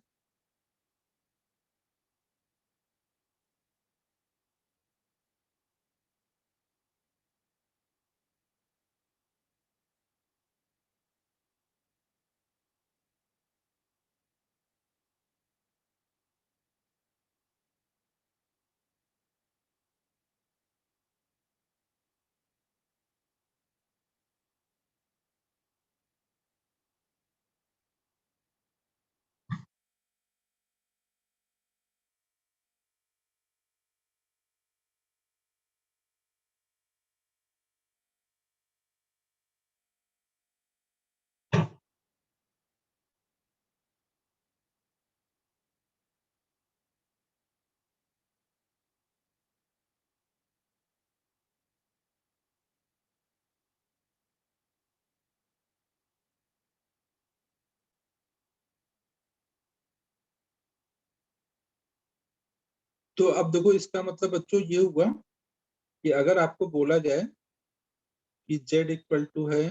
तो अब देखो इसका मतलब बच्चों ये हुआ कि अगर आपको बोला जाए कि z इक्वल टू है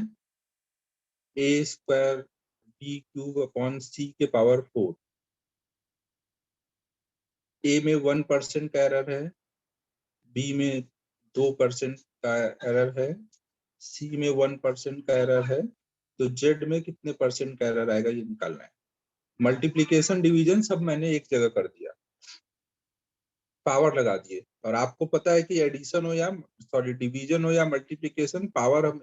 a square b cube upon c के पावर 4, a में 1% का एरर है, b में 2% का एरर है, c में 1% का एरर है, तो z में कितने परसेंट का एरर आएगा ये निकालना है। मल्टीप्लीकेशन डिवीजन सब मैंने एक जगह कर दिया, पावर लगा दिए। और आपको पता है कि एडिशन हो या सॉरी डिवीजन हो या मल्टीप्लीकेशन, पावर हम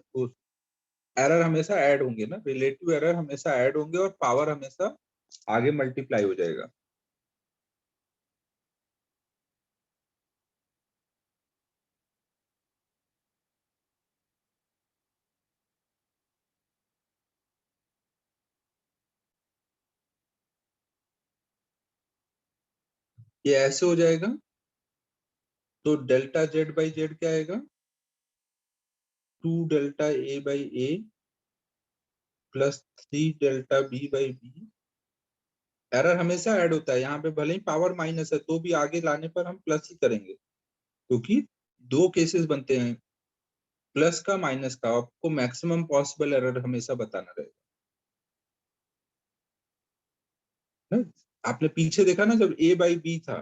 एरर हमेशा ऐड होंगे ना, रिलेटिव एरर हमेशा ऐड होंगे और पावर हमेशा आगे मल्टीप्लाई हो जाएगा। ये ऐसे हो जाएगा, तो डेल्टा जेड बाई जेड क्या आएगा, 2 delta a by a plus 3 delta b by b। Error हमेशा ऐड होता है, यहाँ पे भले ही पावर माइनस है तो भी आगे लाने पर हम प्लस ही करेंगे, क्योंकि दो केसेस बनते हैं, प्लस का माइनस का। आपको मैक्सिमम पॉसिबल एरर हमेशा बताना रहेगा ना। आपने पीछे देखा ना, जब a बाई बी था,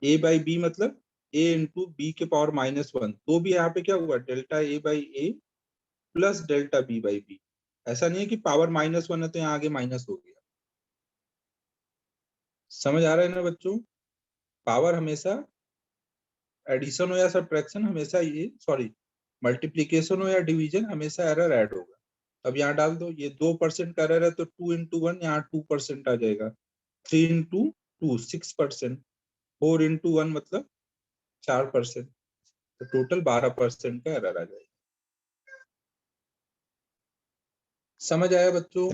a बाई बी मतलब a इंटू बी के पावर -1, तो भी यहाँ पे क्या हुआ, delta a by a plus delta b by b। ऐसा नहीं है कि पावर -1 है तो यहाँ आगे माइनस हो गया। समझ आ रहा है ना बच्चों। पावर हमेशा एडिशन हो या सब्ट्रैक्शन हमेशा ये सॉरी मल्टीप्लीकेशन हो या डिवीजन हमेशा एरर ऐड होगा। अब यहाँ डाल दो, ये 2% का एरर है तो 2 into 1 यहाँ 2% आ जाएगा, 3 into 2 6%, 4 into 1 मतलब 4%, तो टोटल 12% का एरर आ जाएगा। समझ आया बच्चों?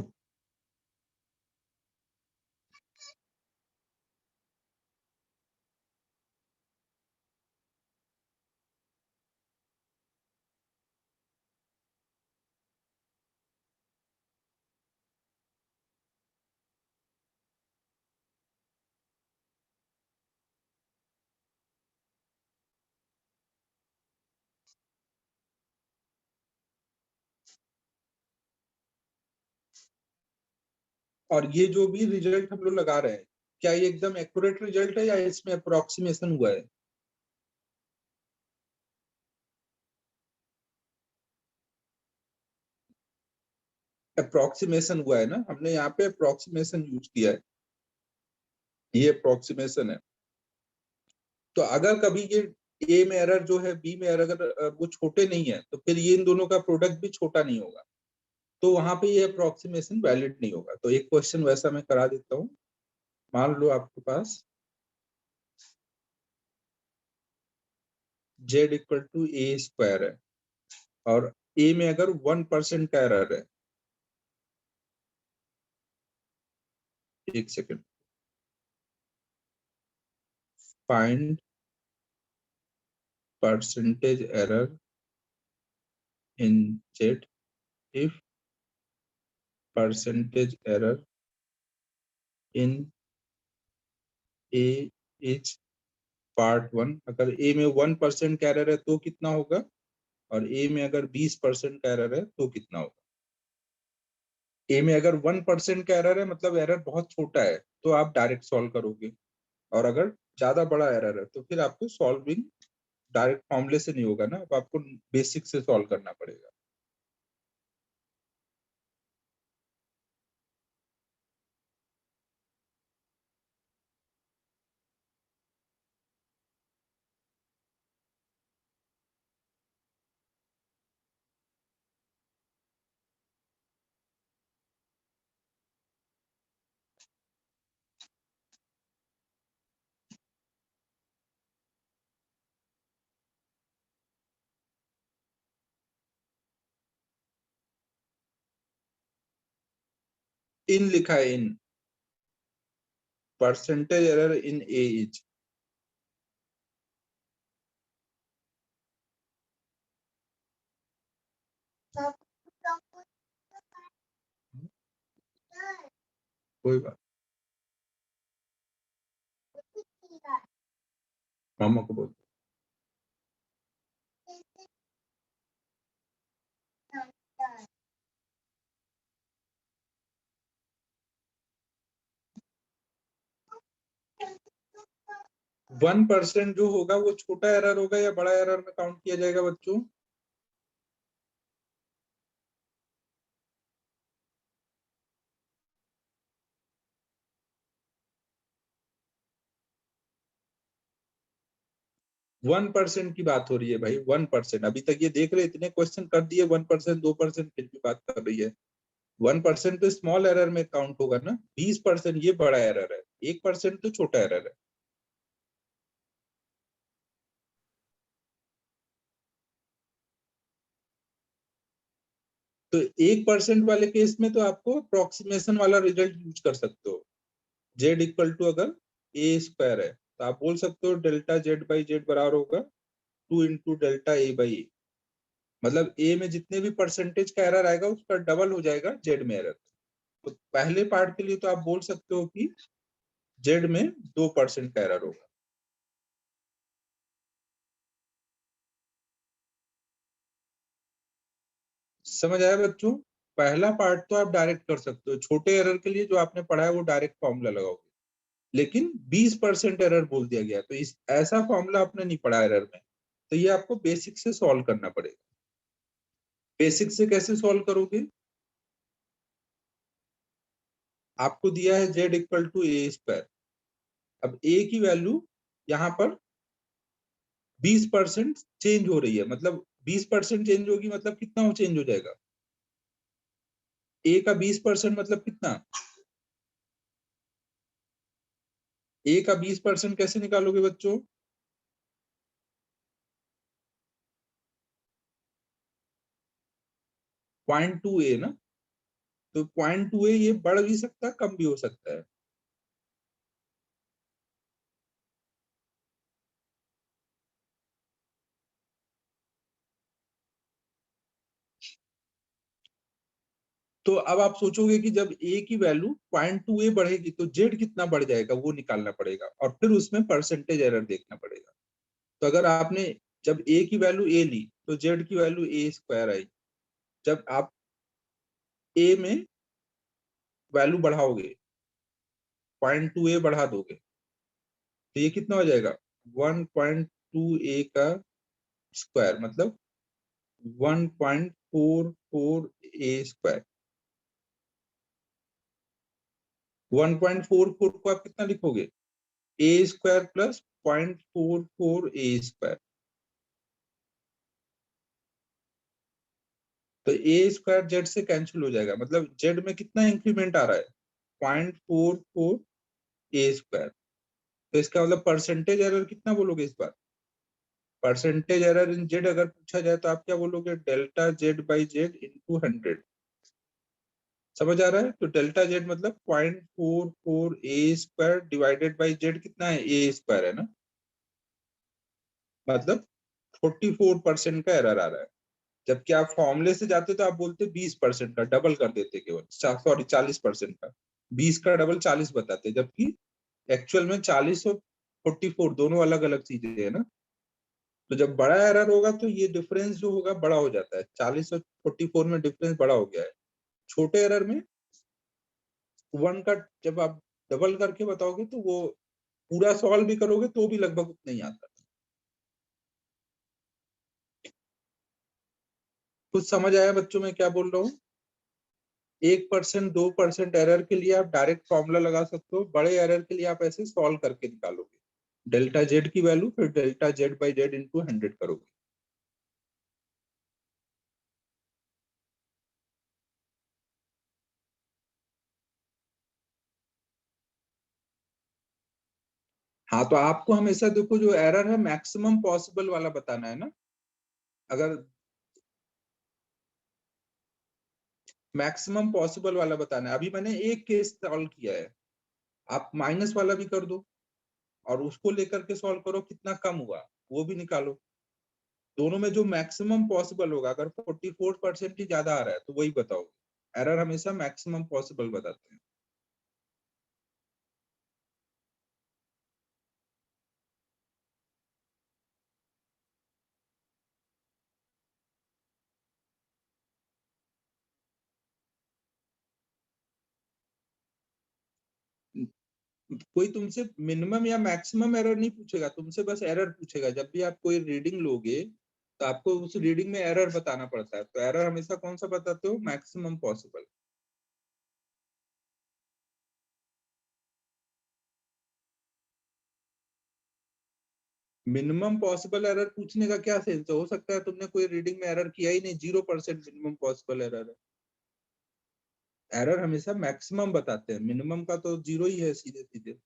और ये जो भी रिजल्ट हम लोग लगा रहे हैं, क्या ये एकदम एक्यूरेट रिजल्ट है या इसमें अप्रोक्सीमेशन हुआ है? अप्रोक्सीमेशन हुआ है ना, हमने यहाँ पे अप्रोक्सीमेशन यूज किया है, ये अप्रोक्सीमेशन है। तो अगर कभी ये ए में एरर जो है बी में एरर अगर वो छोटे नहीं है तो फिर ये इन दोनों का प्रोडक्ट भी छोटा नहीं होगा, तो वहां पे ये अप्रोक्सीमेशन वैलिड नहीं होगा। तो एक क्वेश्चन वैसा मैं करा देता हूँ। मान लो आपके पास z equal to A square है और ए में अगर 1% का एरर है, एक second, find percentage error in z if percentage error in a is part 1। अगर ए में 1% का एरर है तो कितना होगा, और ए में अगर 20% का एरर है तो कितना होगा। ए में अगर 1% का एरर है मतलब एरर बहुत छोटा है तो आप डायरेक्ट सॉल्व करोगे, और अगर ज्यादा बड़ा एरर है तो फिर आपको सॉल्विंग डायरेक्ट फॉर्मूले से नहीं होगा ना, अब आपको बेसिक से सॉल्व करना पड़ेगा। इन लिखा है, in percentage error in A is, कोई बात, मामा को बोल। 1% जो होगा वो छोटा एरर होगा या बड़ा एरर में काउंट किया जाएगा बच्चों? 1% की बात हो रही है भाई, 1%। अभी तक ये देख रहे इतने क्वेश्चन कर दिए 1%, 2%, फिर भी बात कर रही है। 1% तो स्मॉल एरर में काउंट होगा ना, 20% ये बड़ा एरर है, 1% तो छोटा एरर है। तो 1% वाले केस में तो आपको अप्रोक्सीमेशन वाला रिजल्ट यूज कर सकते हो। जेड इक्वल टू अगर ए स्क्वायर है तो आप बोल सकते हो डेल्टा जेड बाई जेड बराबर होगा 2 into delta A by a. मतलब ए में जितने भी परसेंटेज का एरर आएगा उसका डबल हो जाएगा जेड में एरर। तो पहले पार्ट के लिए तो आप बोल सकते हो कि जेड में 2% का एरर होगा। समझ आया बच्चों? पहला पार्ट तो आप डायरेक्ट कर सकते हो, छोटे एरर के लिए जो आपने पढ़ा है वो डायरेक्ट फॉर्मूला लगाओगे, लेकिन 20% एरर बोल दिया गया तो इस ऐसा फॉर्मूला आपने नहीं पढ़ा एरर में, तो ये आपको बेसिक से सॉल्व करना पड़ेगा। बेसिक से कैसे सॉल्व करोगे? आपको दिया है Z equal to A square. अब ए की वैल्यू यहाँ पर 20% चेंज हो रही है, मतलब 20% चेंज होगी मतलब कितना हो चेंज हो जाएगा? ए का 20% मतलब कितना? ए का 20% कैसे निकालोगे बच्चों? 0.2 ए ना, तो 0.2 ए ये बढ़ भी सकता है, कम भी हो सकता है। तो अब आप सोचोगे कि जब ए की वैल्यू 0.2 ए बढ़ेगी तो जेड कितना बढ़ जाएगा वो निकालना पड़ेगा, और फिर उसमें परसेंटेज एरर देखना पड़ेगा। तो अगर आपने जब ए की वैल्यू ए ली तो जेड की वैल्यू ए स्क्वायर आई। जब आप ए में वैल्यू बढ़ाओगे, 0.2 ए बढ़ा दोगे, तो ये कितना हो जाएगा? 1.2 ए का स्क्वायर मतलब 1.44 ए स्क्वायर। 1.44 को आप कितना लिखोगे? ए स्क्वायर प्लस 0.44 ए स्क्वायर। तो ए स्क्वायर जेड से कैंसिल हो जाएगा, मतलब जेड में कितना इंक्रीमेंट आ रहा है? 0.44 ए स्क्वायर। तो इसका मतलब परसेंटेज एरर कितना बोलोगे इस बार? परसेंटेज एरर इन जेड अगर पूछा जाए तो आप क्या बोलोगे? Delta Z by Z into 100। समझ आ रहा है? तो डेल्टा जेड मतलब 0.44 ए स्क्वायर डिवाइडेड बाई जेड कितना है? ए स्क्वायर है ना, मतलब 44% का एरर आ रहा है। जबकि आप फॉर्मूले से जाते तो आप बोलते 20% का, डबल कर देते, केवल सॉरी 40% का। 20 का डबल 40 बताते, जबकि एक्चुअल में 40 और 44 दोनों अलग अलग चीजें है ना। तो जब बड़ा एरर होगा तो ये डिफरेंस जो होगा बड़ा हो जाता है। 40 और 44 में डिफरेंस बड़ा हो गया है। छोटे एरर में 1 का जब आप डबल करके बताओगे तो वो पूरा सॉल्व भी करोगे तो भी लगभग उतना ही आता है। कुछ समझ आया बच्चों में क्या बोल रहा हूँ? 1% 2% एरर के लिए आप डायरेक्ट फॉर्मूला लगा सकते हो, बड़े एरर के लिए आप ऐसे सॉल्व करके निकालोगे। डेल्टा जेड की वैल्यू फिर delta Z by Z into 100 करोगे। हाँ, तो आपको हमेशा देखो जो एरर है मैक्सिमम पॉसिबल वाला बताना है ना। अगर मैक्सिमम पॉसिबल वाला बताना है, अभी मैंने एक केस सॉल्व किया है, आप माइनस वाला भी कर दो और उसको लेकर के सॉल्व करो कितना कम हुआ वो भी निकालो। दोनों में जो मैक्सिमम पॉसिबल होगा, अगर 44% ही ज्यादा आ रहा है तो वही बताओ। एरर हमेशा मैक्सिमम पॉसिबल बताते हैं। कोई तुमसे मिनिमम या मैक्सिमम एरर नहीं पूछेगा, तुमसे बस एरर पूछेगा। जब भी आप कोई रीडिंग लोगे तो आपको उस रीडिंग में एरर बताना पड़ता है, तो एरर हमेशा कौन सा बताते हो? Maximum possible. Minimum possible error पूछने का क्या सेंस है? हो सकता है तुमने कोई रीडिंग में एरर किया ही नहीं, 0% मिनिमम पॉसिबल एरर है। एरर हमेशा मैक्सिमम बताते हैं, मिनिमम का तो जीरो ही है सीधे सीधे।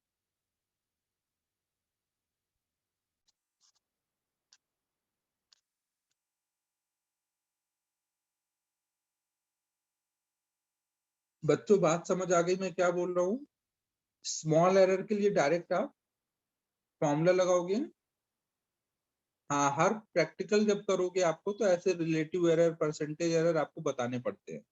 बच्चों बात समझ आ गई मैं क्या बोल रहा हूँ? स्मॉल एरर के लिए डायरेक्ट आप फॉर्मूला लगाओगे। हाँ, हर प्रैक्टिकल जब करोगे आपको तो ऐसे रिलेटिव एरर परसेंटेज एरर आपको बताने पड़ते हैं।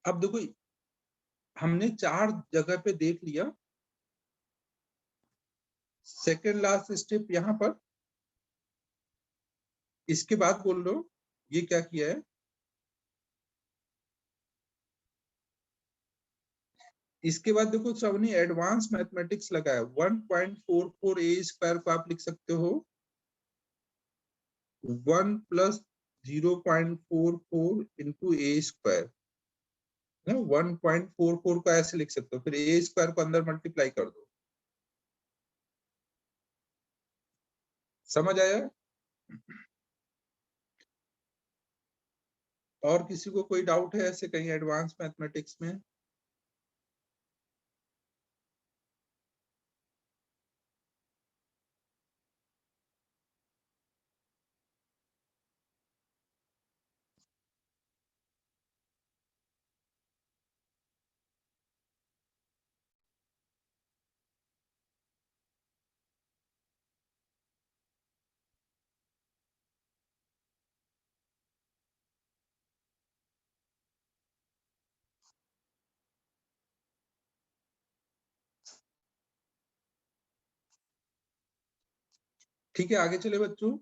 अब देखो, हमने 4 जगह पे देख लिया। सेकेंड लास्ट स्टेप यहाँ पर, इसके बाद बोल रहे हो ये क्या किया है? इसके बाद देखो सबने एडवांस मैथमेटिक्स लगाया। 1.44 ए स्क्वायर को आप लिख सकते हो 1 प्लस 0.44 इंटू ए स्क्वायर, 1.44 को ऐसे लिख सकते हो, फिर ए स्क्वायर को अंदर मल्टीप्लाई कर दो। समझ आया? और किसी को कोई डाउट है ऐसे कहीं एडवांस मैथमेटिक्स में? ठीक है, आगे चले बच्चों।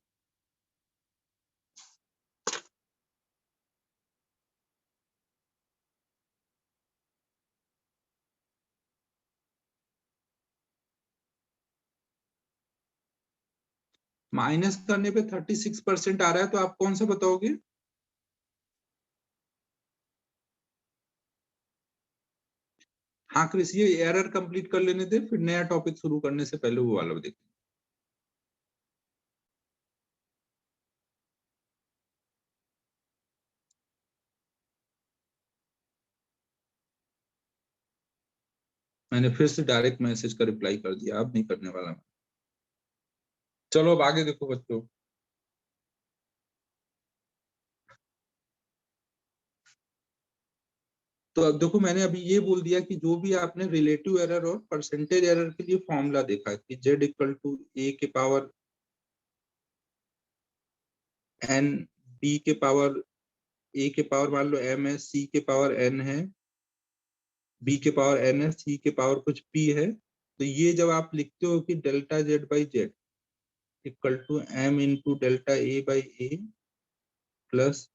माइनस करने पे 36% आ रहा है, तो आप कौन सा बताओगे? हाँ क्रिस, ये एरर कंप्लीट कर लेने दे, फिर नया टॉपिक शुरू करने से पहले वो वाला देखें। मैंने फिर से डायरेक्ट मैसेज का रिप्लाई कर दिया, अब नहीं करने वाला मैं। चलो अब आगे देखो बच्चों। तो अब देखो, मैंने अभी ये बोल दिया कि जो भी आपने रिलेटिव एरर और परसेंटेज एरर के लिए फॉर्मूला देखा कि z इक्वल टू ए के पावर n, b के पावर a के पावर मान लो m है, c के पावर n है, b के पावर n है, c के पावर कुछ p है, तो ये जब आप लिखते हो कि delta z by Z equal to m into delta a by A plus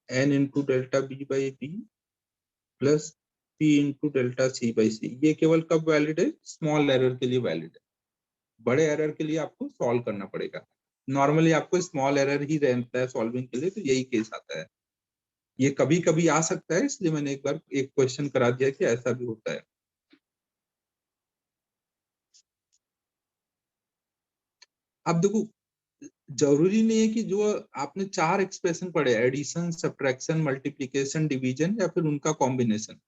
n into delta b by b plus p into delta c by c, ये केवल कब वैलिड है? स्मॉल एरर के लिए वैलिड है। बड़े एरर के लिए आपको सॉल्व करना पड़ेगा। नॉर्मली आपको स्मॉल एरर ही रहता है सॉल्विंग के लिए, तो यही केस आता है। ये कभी कभी आ सकता है, इसलिए मैंने एक बार एक क्वेश्चन करा दिया कि ऐसा भी होता है। अब देखो, जरूरी नहीं है कि जो आपने चार एक्सप्रेशन पढ़े, एडिशन, सब्ट्रैक्शन, मल्टीप्लिकेशन, डिवीजन या फिर उनका कॉम्बिनेशन,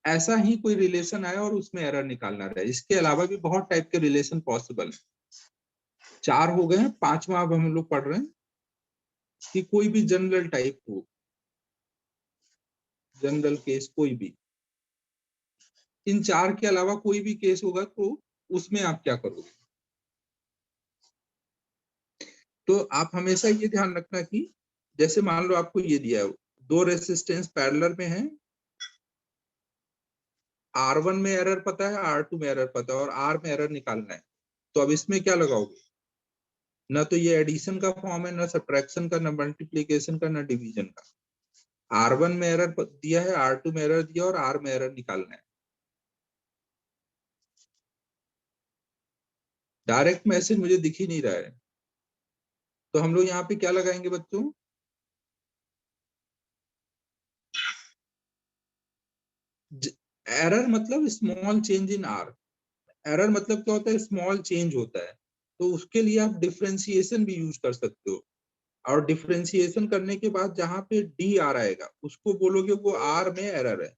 ऐसा ही कोई रिलेशन आया और उसमें एरर निकालना रहा है। इसके अलावा भी बहुत टाइप के रिलेशन पॉसिबल है। चार हो गए हैं, पांचवा अब हम लोग पढ़ रहे हैं कि कोई भी जनरल टाइप हो, जनरल केस कोई भी, इन चार के अलावा कोई भी केस होगा तो उसमें आप क्या करोगे? तो आप हमेशा ये ध्यान रखना कि जैसे मान लो आपको ये दिया है, दो रेसिस्टेंस पैरेलल में है, R1 में एरर पता है, R2 में एरर पता है और R में एरर निकालना है, तो अब इसमें क्या लगाओगे? ना तो ये एडिशन का फॉर्म है, ना सब्ट्रैक्शन का, ना मल्टीप्लीकेशन का, ना डिवीजन का। R1 में एरर दिया है, R2 में एरर दिया और R में एरर निकालना है। डायरेक्ट मैसेज मुझे दिख ही नहीं रहा है, तो हम लोग यहाँ पे क्या लगाएंगे बच्चों? एरर मतलब small change in are. Error मतलब क्या होता है? स्मॉल चेंज होता है, तो उसके लिए आप डिफरेंशिएशन भी यूज कर सकते हो। और डिफरेंशिएशन करने के बाद जहां पे डी आर आएगा उसको बोलोगे वो आर में एरर है,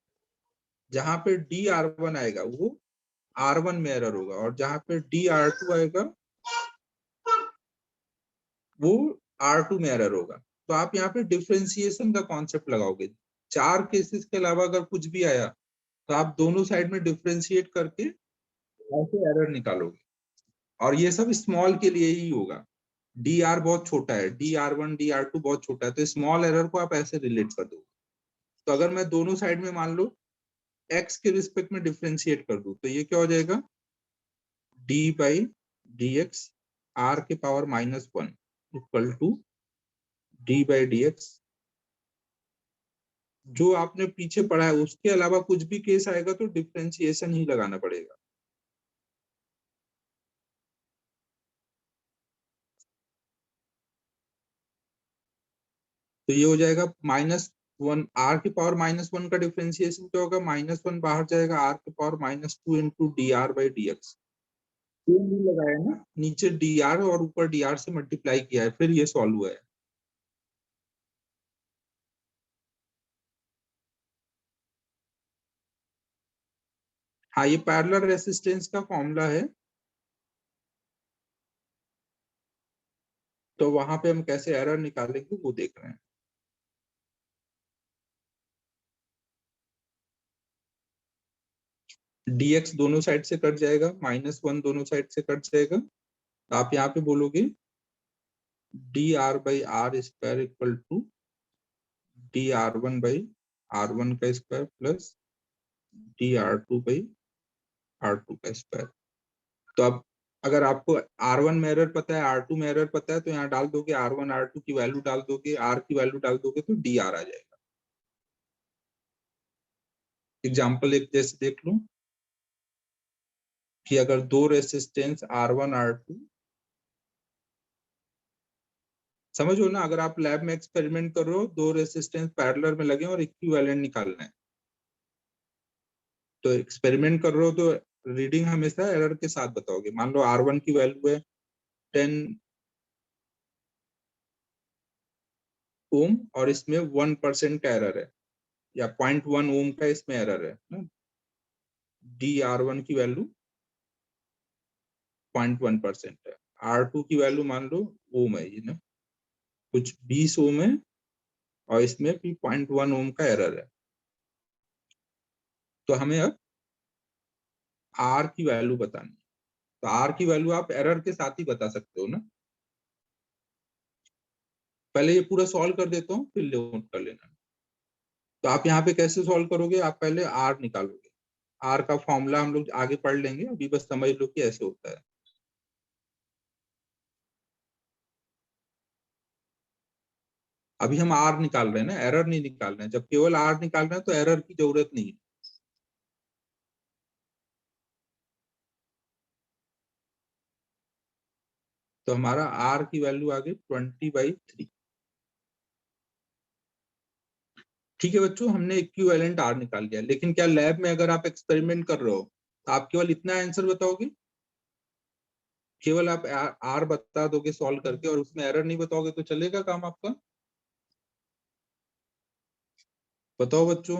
जहां पे डी आर वन आएगा वो आर वन में एरर होगा, और जहां पे डी आर टू आएगा वो आर टू में एरर होगा। तो आप यहाँ पे डिफरेंशिएशन का कॉन्सेप्ट लगाओगे। चार केसेस के अलावा अगर कुछ भी आया तो आप दोनों साइड में डिफरेंशिएट करके ऐसे एरर निकालोगे, और ये सब स्मॉल के लिए ही होगा। डी आर बहुत छोटा है, d r one d r two बहुत छोटा है, तो स्मॉल एरर को आप ऐसे रिलेट कर दो। तो अगर मैं दोनों साइड में मान लो एक्स के रिस्पेक्ट में डिफरेंशिएट कर दूं, तो ये क्या हो जाएगा? D by d x r के power -1 equal to d by d x. जो आपने पीछे पढ़ा है उसके अलावा कुछ भी केस आएगा तो डिफरेंशिएशन ही लगाना पड़ेगा। तो ये हो जाएगा -1, आर की पावर -1 का डिफरेंशिएशन क्या होगा, -1 बाहर जाएगा, आर की power -2 into D r by d x. लगाया ना, नीचे डी आर और ऊपर डी आर से मल्टीप्लाई किया है, फिर ये सॉल्व हुआ है। हाँ, ये पैरेलल रेसिस्टेंस का फॉर्मूला है। तो वहां पे हम कैसे एरर निकालेंगे वो देख रहे हैं। dx दोनों साइड से कट जाएगा, -1 दोनों साइड से कट जाएगा, तो आप यहाँ पे बोलोगे d r by r square equal to d r one by r one का square plus d r two by r two का स्क्वायर। तो अब अगर आपको R1 में एरर पता है, R2 में एरर पता है, तो यहाँ डाल दोगे R1 R2 की वैल्यू डाल दोगे, R की वैल्यू डाल दोगे तो DR आ जाएगा। एग्जाम्पल एक जैसे देख लो कि अगर दो रेसिस्टेंस R1 R2, समझो ना, अगर आप लैब में एक्सपेरिमेंट कर रहे हो, दो रेसिस्टेंस पैरेलल में लगे और इक्विवेलेंट निकालना है, तो एक्सपेरिमेंट कर रहे हो तो रीडिंग हमेशा एरर के साथ बताओगे। मान लो R1 की वैल्यू है 10 ओम और इसमें 1% का एरर है, या 0.1 ओम का इसमें एरर है ना, DR1 की वैल्यू 0.1% है, R2 की वैल्यू मान लो ओम है, ये ना कुछ 20 ओम है और इसमें भी 0.1 ओम का एरर है। तो हमें अब R की वैल्यू बतानी है। तो R की वैल्यू आप एरर के साथ ही बता सकते हो ना। पहले ये पूरा सॉल्व कर देता हूँ, फिर नोट कर लेना। तो आप यहाँ पे कैसे सॉल्व करोगे, आप पहले R निकालोगे। R का फॉर्मूला हम लोग आगे पढ़ लेंगे, अभी बस समझ लो कि ऐसे होता है। अभी हम R निकाल रहे हैं ना, एरर नहीं निकाल रहे हैं। जब केवल R निकाल रहे हैं तो एरर की जरूरत नहीं है। तो हमारा R की वैल्यू आ गई 20/3। ठीक है बच्चों, हमने इक्विवेलेंट R निकाल लिया, लेकिन क्या लैब में अगर आप एक्सपेरिमेंट कर रहे हो तो आप केवल इतना आंसर बताओगे? केवल आप R बता दोगे सॉल्व करके और उसमें एरर नहीं बताओगे तो चलेगा काम आपका? बताओ बच्चों,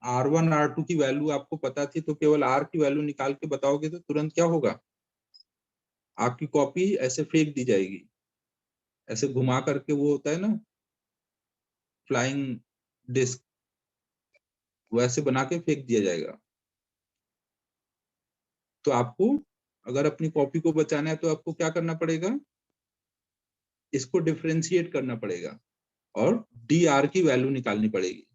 R1 R2 की वैल्यू आपको पता थी तो केवल R की वैल्यू निकाल के बताओगे तो तुरंत क्या होगा? आपकी कॉपी ऐसे फेंक दी जाएगी, ऐसे घुमा करके, वो होता है ना फ्लाइंग डिस्क, वैसे बना के फेंक दिया जाएगा। तो आपको अगर अपनी कॉपी को बचाना है तो आपको क्या करना पड़ेगा, इसको डिफरेंशिएट करना पड़ेगा और डी आर की वैल्यू निकालनी पड़ेगी।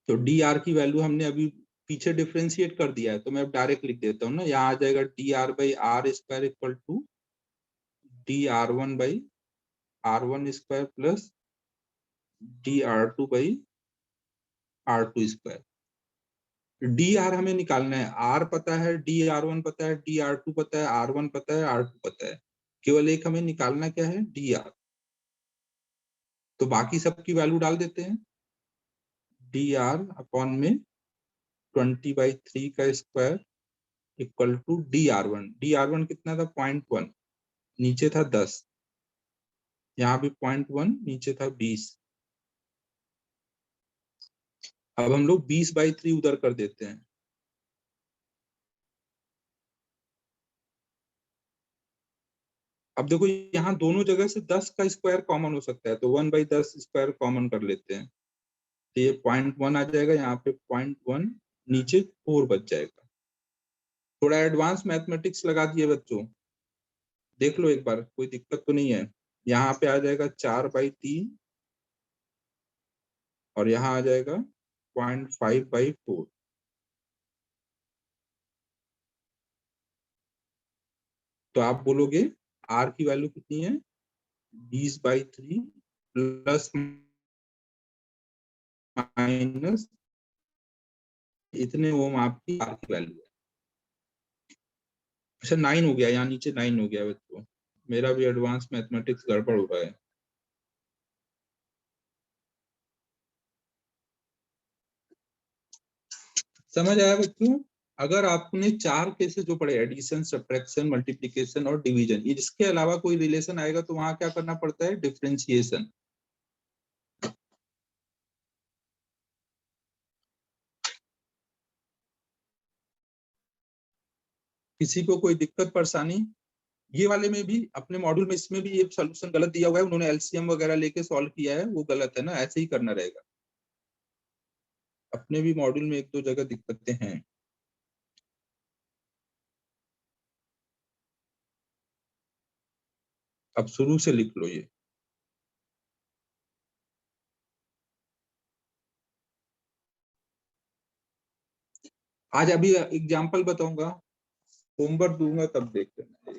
तो डी आर की वैल्यू हमने अभी पीछे डिफरेंशिएट कर दिया है, तो मैं अब डायरेक्ट लिख देता हूँ ना, यहाँ आ जाएगा d r by r square equal to d r one by r one square plus d r two by r two square. D r हमें निकालना है, आर पता है, डी आर वन पता है, डी आर टू पता है, are one पता है, आर टू पता है, केवल एक हमें निकालना क्या है, डी आर। तो बाकी सबकी वैल्यू डाल देते हैं। डी आर अपॉन में 20/3 का square equal to d r one. D r one कितना था, 0.1, नीचे था 10, यहाँ भी 0.1, नीचे था 20। अब हम लोग 20/3 उधर कर देते हैं। अब देखो यहाँ दोनों जगह से 10 का स्क्वायर कॉमन हो सकता है, तो 1/10 स्क्वायर कॉमन कर लेते हैं, तो ये 0.1 आ जाएगा, यहाँ पे 0.1, नीचे 4 बच जाएगा। थोड़ा एडवांस मैथमेटिक्स लगा दिए बच्चों, देख लो एक बार, कोई दिक्कत तो नहीं है। यहाँ पे आ जाएगा 4/3 और यहाँ आ जाएगा 0.5/4। तो आप बोलोगे R की वैल्यू कितनी है, 20/3 प्लस माइनस इतने ओम आपकी R की वैल्यू है। अच्छा 9 हो गया, यहाँ नीचे 9 हो गया बच्चों, मेरा भी एडवांस मैथमेटिक्स गड़बड़ हो रहा है। समझ आया बच्चों? अगर आपने 4 केसेस जो पढ़े, एडिशन, सब्ट्रैक्शन, मल्टीप्लिकेशन और डिवीजन, इसके अलावा कोई रिलेशन आएगा तो वहां क्या करना पड़ता है? डिफरेंशिएशन। किसी को कोई दिक्कत परेशानी? ये वाले में भी, अपने मॉड्यूल में, इसमें भी ये सॉल्यूशन गलत दिया हुआ है, उन्होंने एलसीएम वगैरह लेके सॉल्व किया है, वो गलत है ना, ऐसे ही करना रहेगा। अपने भी मॉड्यूल में एक दो जगह दिक्कतें हैं। अब शुरू से लिख लो ये। आज अभी एग्जाम्पल बताऊंगा, होमवर्क दूंगा तब देख लेना।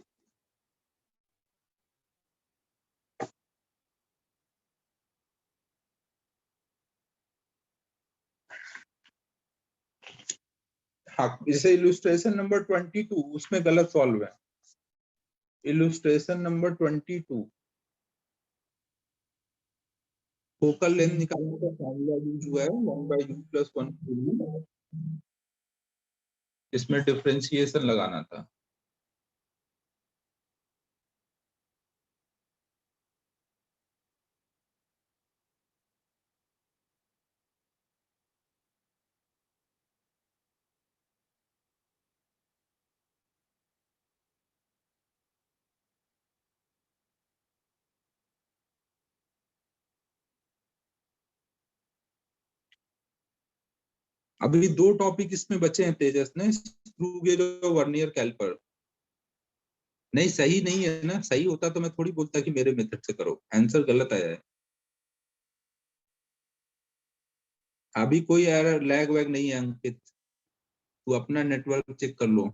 हाँ, जैसे इलुस्ट्रेशन नंबर 22 उसमें गलत सॉल्व है। इलुस्ट्रेशन नंबर 22, फोकल लेंथ निकालने का फॉर्मूला यूज हुआ है 1/u+1, इसमें डिफरेंशिएशन लगाना था। अभी 2 टॉपिक इसमें बचे हैं तेजस ने, स्क्रू गेज और वर्नियर कैलिपर। नहीं, सही नहीं है ना, सही होता तो मैं थोड़ी बोलता कि मेरे मेथड से करो, आंसर गलत आया है। अभी कोई एरर लैग वैग नहीं है अंकित, तू अपना नेटवर्क चेक कर लो।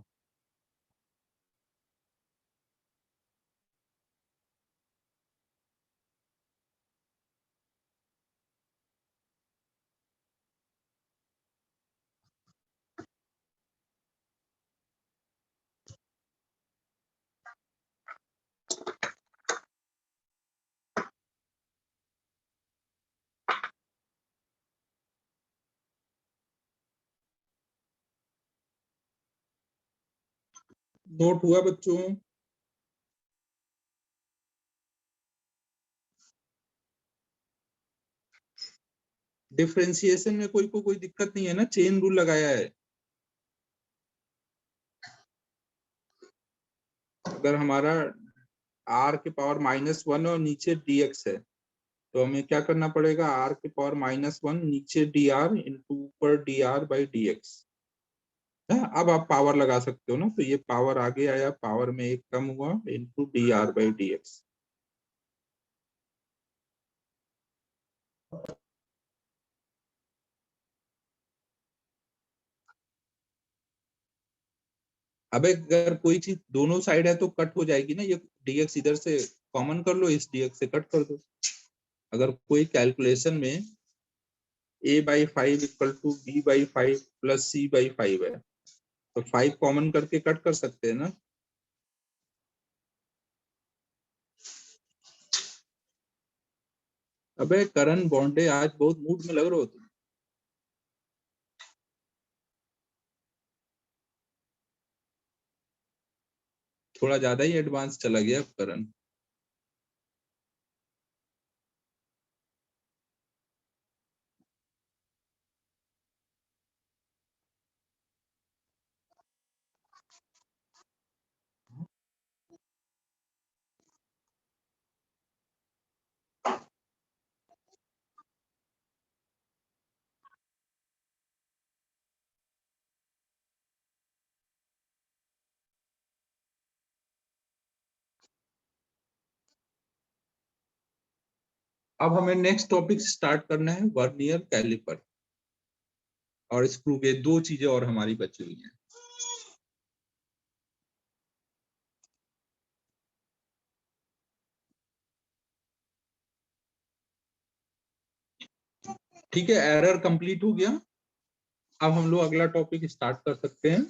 नोट हुआ बच्चों? डिफरेंशिएशन में कोई को कोई दिक्कत नहीं है ना, चेन रूल लगाया है। अगर हमारा r के पावर -1 और नीचे dx है, तो हमें क्या करना पड़ेगा? r के पावर -1 नीचे dr इंटू ऊपर dr बाई dx है। अब आप पावर लगा सकते हो ना, तो ये पावर आगे आया, पावर में एक कम हुआ, इंटू dr बाई dx। अब अगर कोई चीज दोनों साइड है तो कट हो जाएगी ना, ये dx इधर से कॉमन कर लो, इस dx से कट कर दो। अगर कोई कैलकुलेशन में a/5 equal to b/5 plus c/5 है, तो 5 कॉमन करके कट कर सकते हैं ना। अबे करण बॉन्डे, आज बहुत मूड में लग रहे हो तुम। थोड़ा ज्यादा ही एडवांस चला गया करण। अब हमें नेक्स्ट टॉपिक स्टार्ट करना है, वर्नियर कैलिपर और स्क्रू गेज, 2 चीजें और हमारी बची हुई हैं। ठीक है, एरर कंप्लीट हो गया। अब हम लोग अगला टॉपिक स्टार्ट कर सकते हैं।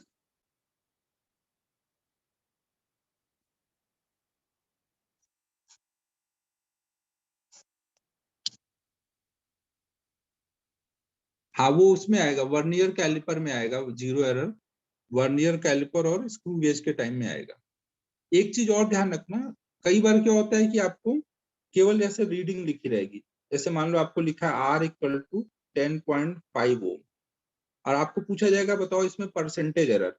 हाँ वो उसमें आएगा, वर्नियर कैलिपर में आएगा जीरो एरर, वर्नियर कैलिपर और स्क्रू गेज के टाइम में आएगा। एक चीज और ध्यान रखना, कई बार क्या होता है कि आपको केवल जैसे रीडिंग लिखी रहेगी, जैसे मान लो आपको लिखा है R इक्वल टू 10.5 ओम, और आपको पूछा जाएगा बताओ इसमें परसेंटेज एरर।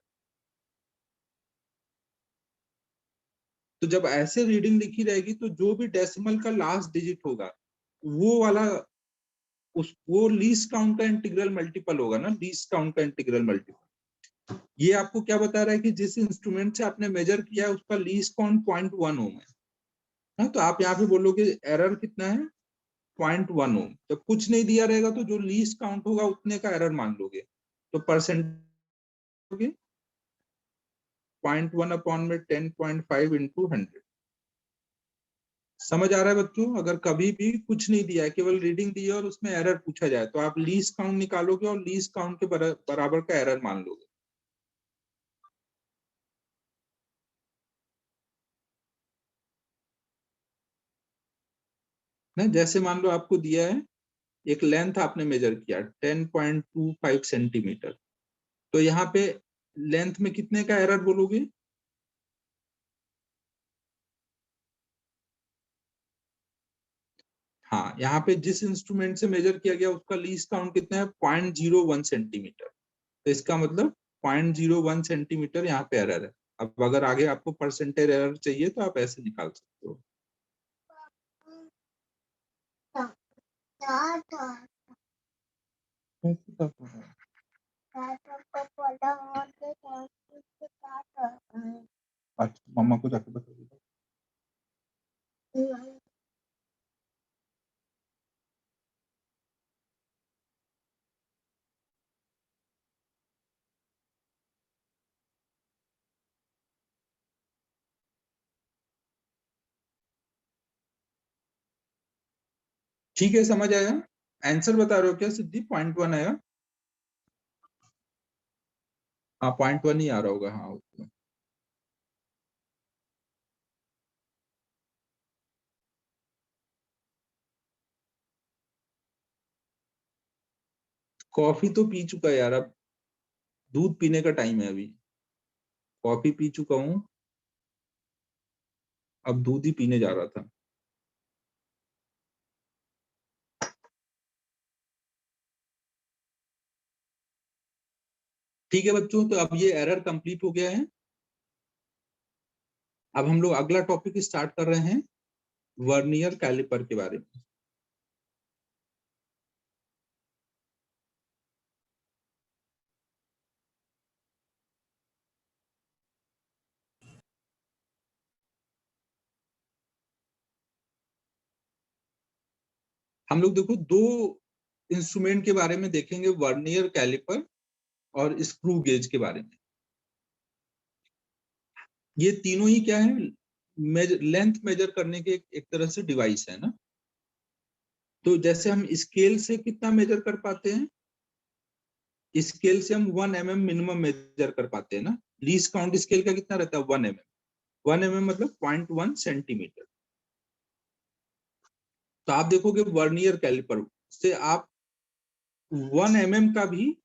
तो जब ऐसे रीडिंग लिखी रहेगी तो जो भी डेसिमल का लास्ट डिजिट होगा वो वाला वो लीस्ट काउंट का इंटीग्रल मल्टीपल होगा ना, लीस्ट काउंट का इंटीग्रल मल्टीपल। ये आपको क्या बता रहा है कि जिस इंस्ट्रूमेंट से आपने मेजर किया है उसका लीस्ट काउंट 0.1 ओम है ना, तो आप यहाँ पे बोलोगे एरर कितना है 0.1 ओम। जब कुछ नहीं दिया रहेगा तो जो लीस्ट काउंट होगा उतने का एरर मान लोगे, तो परसेंट 0.1 अपॉन में 10.5 इंटू 100। समझ आ रहा है बच्चों? अगर कभी भी कुछ नहीं दिया है, केवल रीडिंग दी है और उसमें एरर पूछा जाए तो आप लीस्ट काउंट निकालोगे और लीस्ट काउंट के बराबर का एरर मान लोगे। ना जैसे मान लो आपको दिया है एक लेंथ आपने मेजर किया 10.25 सेंटीमीटर, तो यहाँ पे लेंथ में कितने का एरर बोलोगे? हाँ, यहाँ पे जिस इंस्ट्रूमेंट से मेजर किया गया उसका लीस्ट काउंट कितना है 0.01 सेंटीमीटर, तो इसका मतलब 0.01 सेंटीमीटर यहाँ पे एरर है। अब अगर आगे आपको परसेंटेज एरर चाहिए तो आप ऐसे निकाल सकते हो। अच्छा मम्मा को जाके बता दो। ठीक है, समझ आया? आंसर बता रहे हो क्या सिद्धि? 0.1 आया? हाँ 0.1 ही आ रहा होगा, हाँ। कॉफी तो पी चुका है यार, अब दूध पीने का टाइम है अभी। कॉफी पी चुका हूँ, अब दूध ही पीने जा रहा था। ठीक है बच्चों, तो अब ये एरर कंप्लीट हो गया है। अब हम लोग अगला टॉपिक स्टार्ट कर रहे हैं, वर्नियर कैलिपर के बारे में। हम लोग देखो दो इंस्ट्रूमेंट के बारे में देखेंगे, वर्नियर कैलिपर और स्क्रू गेज के बारे में। ये तीनों ही क्या है, लेंथ मेजर करने के एक तरह से डिवाइस है ना। तो जैसे हम स्केल से कितना मेजर कर पाते हैं, स्केल से हम 1 mm मिनिमम मेजर कर पाते हैं ना। लीस्ट काउंट स्केल का कितना रहता है 1 mm, 1 mm मतलब 0.1 सेंटीमीटर। तो आप देखोगे वर्नियर कैलिपर से आप 1 mm का भी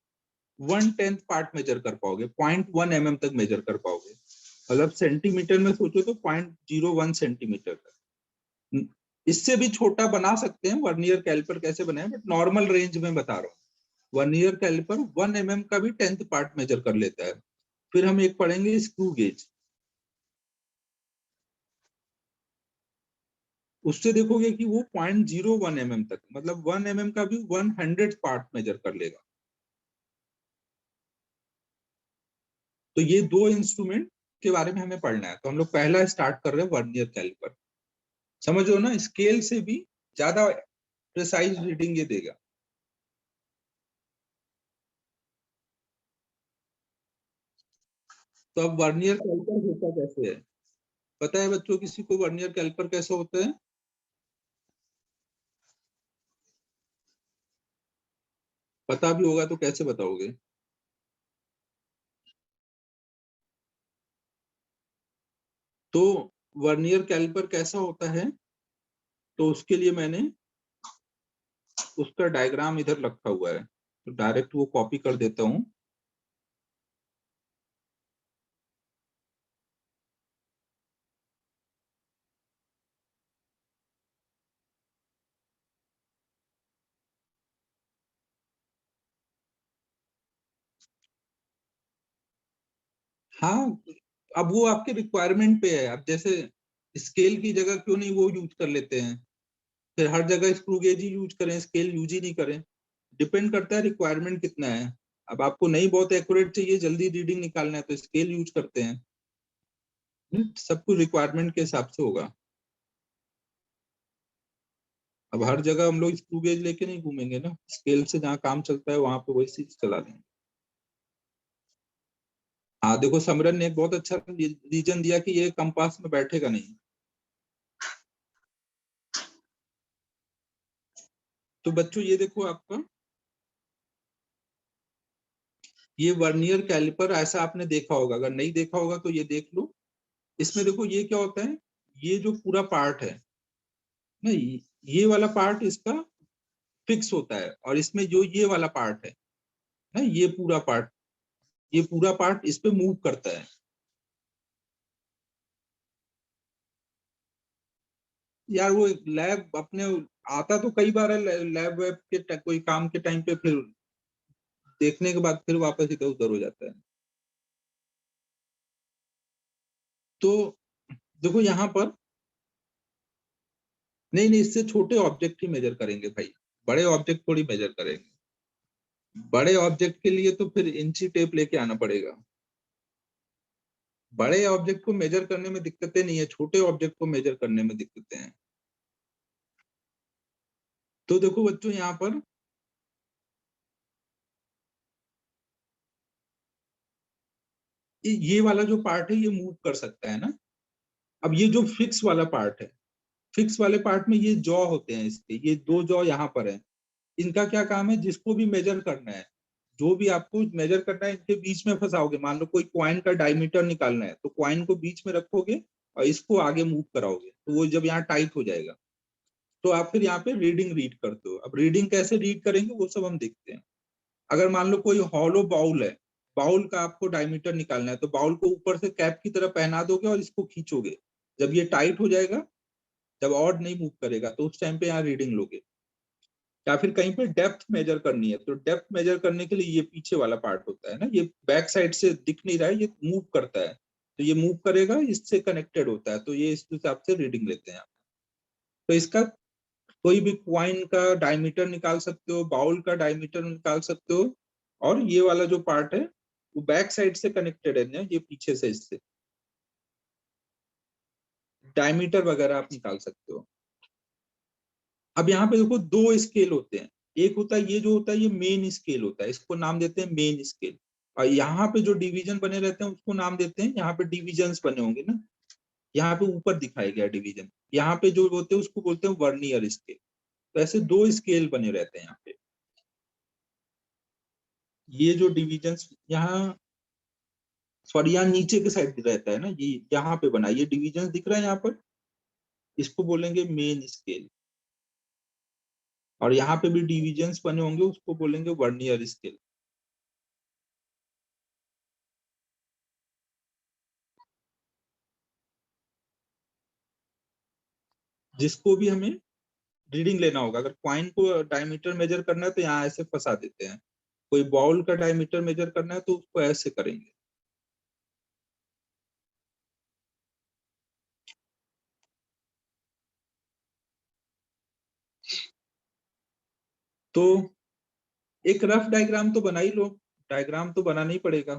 1/10 पार्ट मेजर कर पाओगे, 0.1 mm तक मेजर कर पाओगे। मतलब सेंटीमीटर में सोचो तो 0.01 सेंटीमीटर तक। इससे भी छोटा बना सकते हैं, वर्नियर कैलिपर कैसे बनाए, बट नॉर्मल रेंज में बता रहा हूँ। वर्नियर कैलिपर 1 mm का भी 10th पार्ट मेजर कर लेता है। फिर हम एक पढ़ेंगे स्क्रू गेज, उससे देखोगे कि वो 0.01 mm तक, मतलब 1 mm का भी 100 पार्ट मेजर कर लेगा। तो ये दो इंस्ट्रूमेंट के बारे में हमें पढ़ना है। तो हम लोग पहला स्टार्ट कर रहे हैं वर्नियर कैलिपर। समझो ना, स्केल से भी ज्यादा प्रिसाइज रीडिंग ये देगा। तो अब वर्नियर कैलिपर होता कैसे है, पता है बच्चों किसी को वर्नियर कैलिपर कैसे होता है? पता भी होगा तो कैसे बताओगे? तो वर्नियर कैलिपर कैसा होता है, तो उसके लिए मैंने उसका डायग्राम इधर रखा हुआ है, तो डायरेक्ट वो कॉपी कर देता हूँ। हाँ, अब वो आपके रिक्वायरमेंट पे है। अब जैसे स्केल की जगह क्यों नहीं वो यूज कर लेते हैं, फिर हर जगह स्क्रू गेज ही यूज करें, स्केल यूज ही नहीं करें। डिपेंड करता है रिक्वायरमेंट कितना है। अब आपको नहीं बहुत एक्यूरेट चाहिए, जल्दी रीडिंग निकालना है, तो स्केल यूज करते हैं। सब कुछ रिक्वायरमेंट के हिसाब से होगा। अब हर जगह हम लोग स्क्रू गेज लेके नहीं घूमेंगे ना, स्केल से जहाँ काम चलता है वहां पे वही चीज चला लेंगे। हाँ देखो, समरन ने एक बहुत अच्छा रीजन दिया कि ये कंपास में बैठेगा नहीं। तो बच्चों ये देखो, आपका ये वर्नियर कैलिपर ऐसा आपने देखा होगा, अगर नहीं देखा होगा तो ये देख लो। इसमें देखो ये क्या होता है, ये जो पूरा पार्ट है ना, ये वाला पार्ट इसका फिक्स होता है, और इसमें जो ये वाला पार्ट है ना, ये पूरा पार्ट इस पे मूव करता है। यार वो लैब अपने आता तो कई बार है, लैब वेब के कोई काम के टाइम पे, फिर देखने के बाद फिर वापस इधर उधर हो जाता है। तो देखो यहाँ पर, नहीं नहीं, इससे छोटे ऑब्जेक्ट ही मेजर करेंगे भाई, बड़े ऑब्जेक्ट थोड़ी मेजर करेंगे। बड़े ऑब्जेक्ट के लिए तो फिर इंची टेप लेके आना पड़ेगा। बड़े ऑब्जेक्ट को मेजर करने में दिक्कतें नहीं है, छोटे ऑब्जेक्ट को मेजर करने में दिक्कतें हैं। तो देखो बच्चों यहाँ पर, ये वाला जो पार्ट है ये मूव कर सकता है ना। अब ये जो फिक्स वाला पार्ट है, फिक्स वाले पार्ट में ये जॉ होते हैं, इसके ये दो जॉ यहाँ पर है। इनका क्या काम है, जिसको भी मेजर करना है, जो भी आपको मेजर करना है, इनके बीच में फंसाओगे। मान लो कोई क्वाइन का डायमीटर निकालना है, तो क्वाइन को बीच में रखोगे और इसको आगे मूव कराओगे, तो वो जब यहाँ टाइट हो जाएगा, तो आप फिर यहाँ पे रीडिंग रीड करते हो। अब रीडिंग कैसे रीड करेंगे वो सब हम देखते हैं। अगर मान लो कोई हॉलो बाउल है, बाउल का आपको डायमीटर निकालना है, तो बाउल को ऊपर से कैप की तरह पहना दोगे और इसको खींचोगे। जब ये टाइट हो जाएगा, जब और नहीं मूव करेगा, तो उस टाइम पे यहाँ रीडिंग लोगे। या फिर कहीं पे डेप्थ मेजर करनी है, तो डेप्थ मेजर करने के लिए ये पीछे वाला पार्ट होता है ना, ये बैक साइड से दिख नहीं रहा है, ये मूव करता है, तो ये मूव करेगा, इससे कनेक्टेड होता है, तो ये इस हिसाब से रीडिंग लेते हैं। तो इसका कोई भी क्वाइन का डायमीटर निकाल सकते हो, बाउल का डायमीटर निकाल सकते हो, और ये वाला जो पार्ट है वो बैक साइड से कनेक्टेड है ना, ये पीछे से, इससे डायमीटर वगैरह आप निकाल सकते हो। अब यहाँ पे देखो दो स्केल होते हैं। एक होता है, ये जो होता है ये मेन स्केल होता है, इसको नाम देते हैं मेन स्केल। और यहाँ पे जो डिवीजन बने रहते हैं उसको नाम देते हैं, यहाँ पे डिविजन्स बने होंगे ना, यहाँ पे ऊपर दिखाया गया डिवीजन, यहाँ पे जो होते हैं उसको बोलते हैं वर्नियर स्केल। तो ऐसे दो स्केल बने रहते हैं यहाँ पे। ये जो डिविजन्स यहाँ, सॉरी, यहाँ नीचे के साइड रहता है ना, ये यहाँ पे बना, ये डिविजन दिख रहा है यहाँ पर, इसको बोलेंगे मेन स्केल। और यहाँ पे भी डिविजन्स बने होंगे, उसको बोलेंगे वर्नियर स्केल। जिसको भी हमें रीडिंग लेना होगा, अगर क्वाइन को डायमीटर मेजर करना है तो यहाँ ऐसे फंसा देते हैं, कोई बाउल का डायमीटर मेजर करना है तो उसको ऐसे करेंगे। तो एक रफ डायग्राम तो बना ही लो, डायग्राम तो बनाना ही पड़ेगा।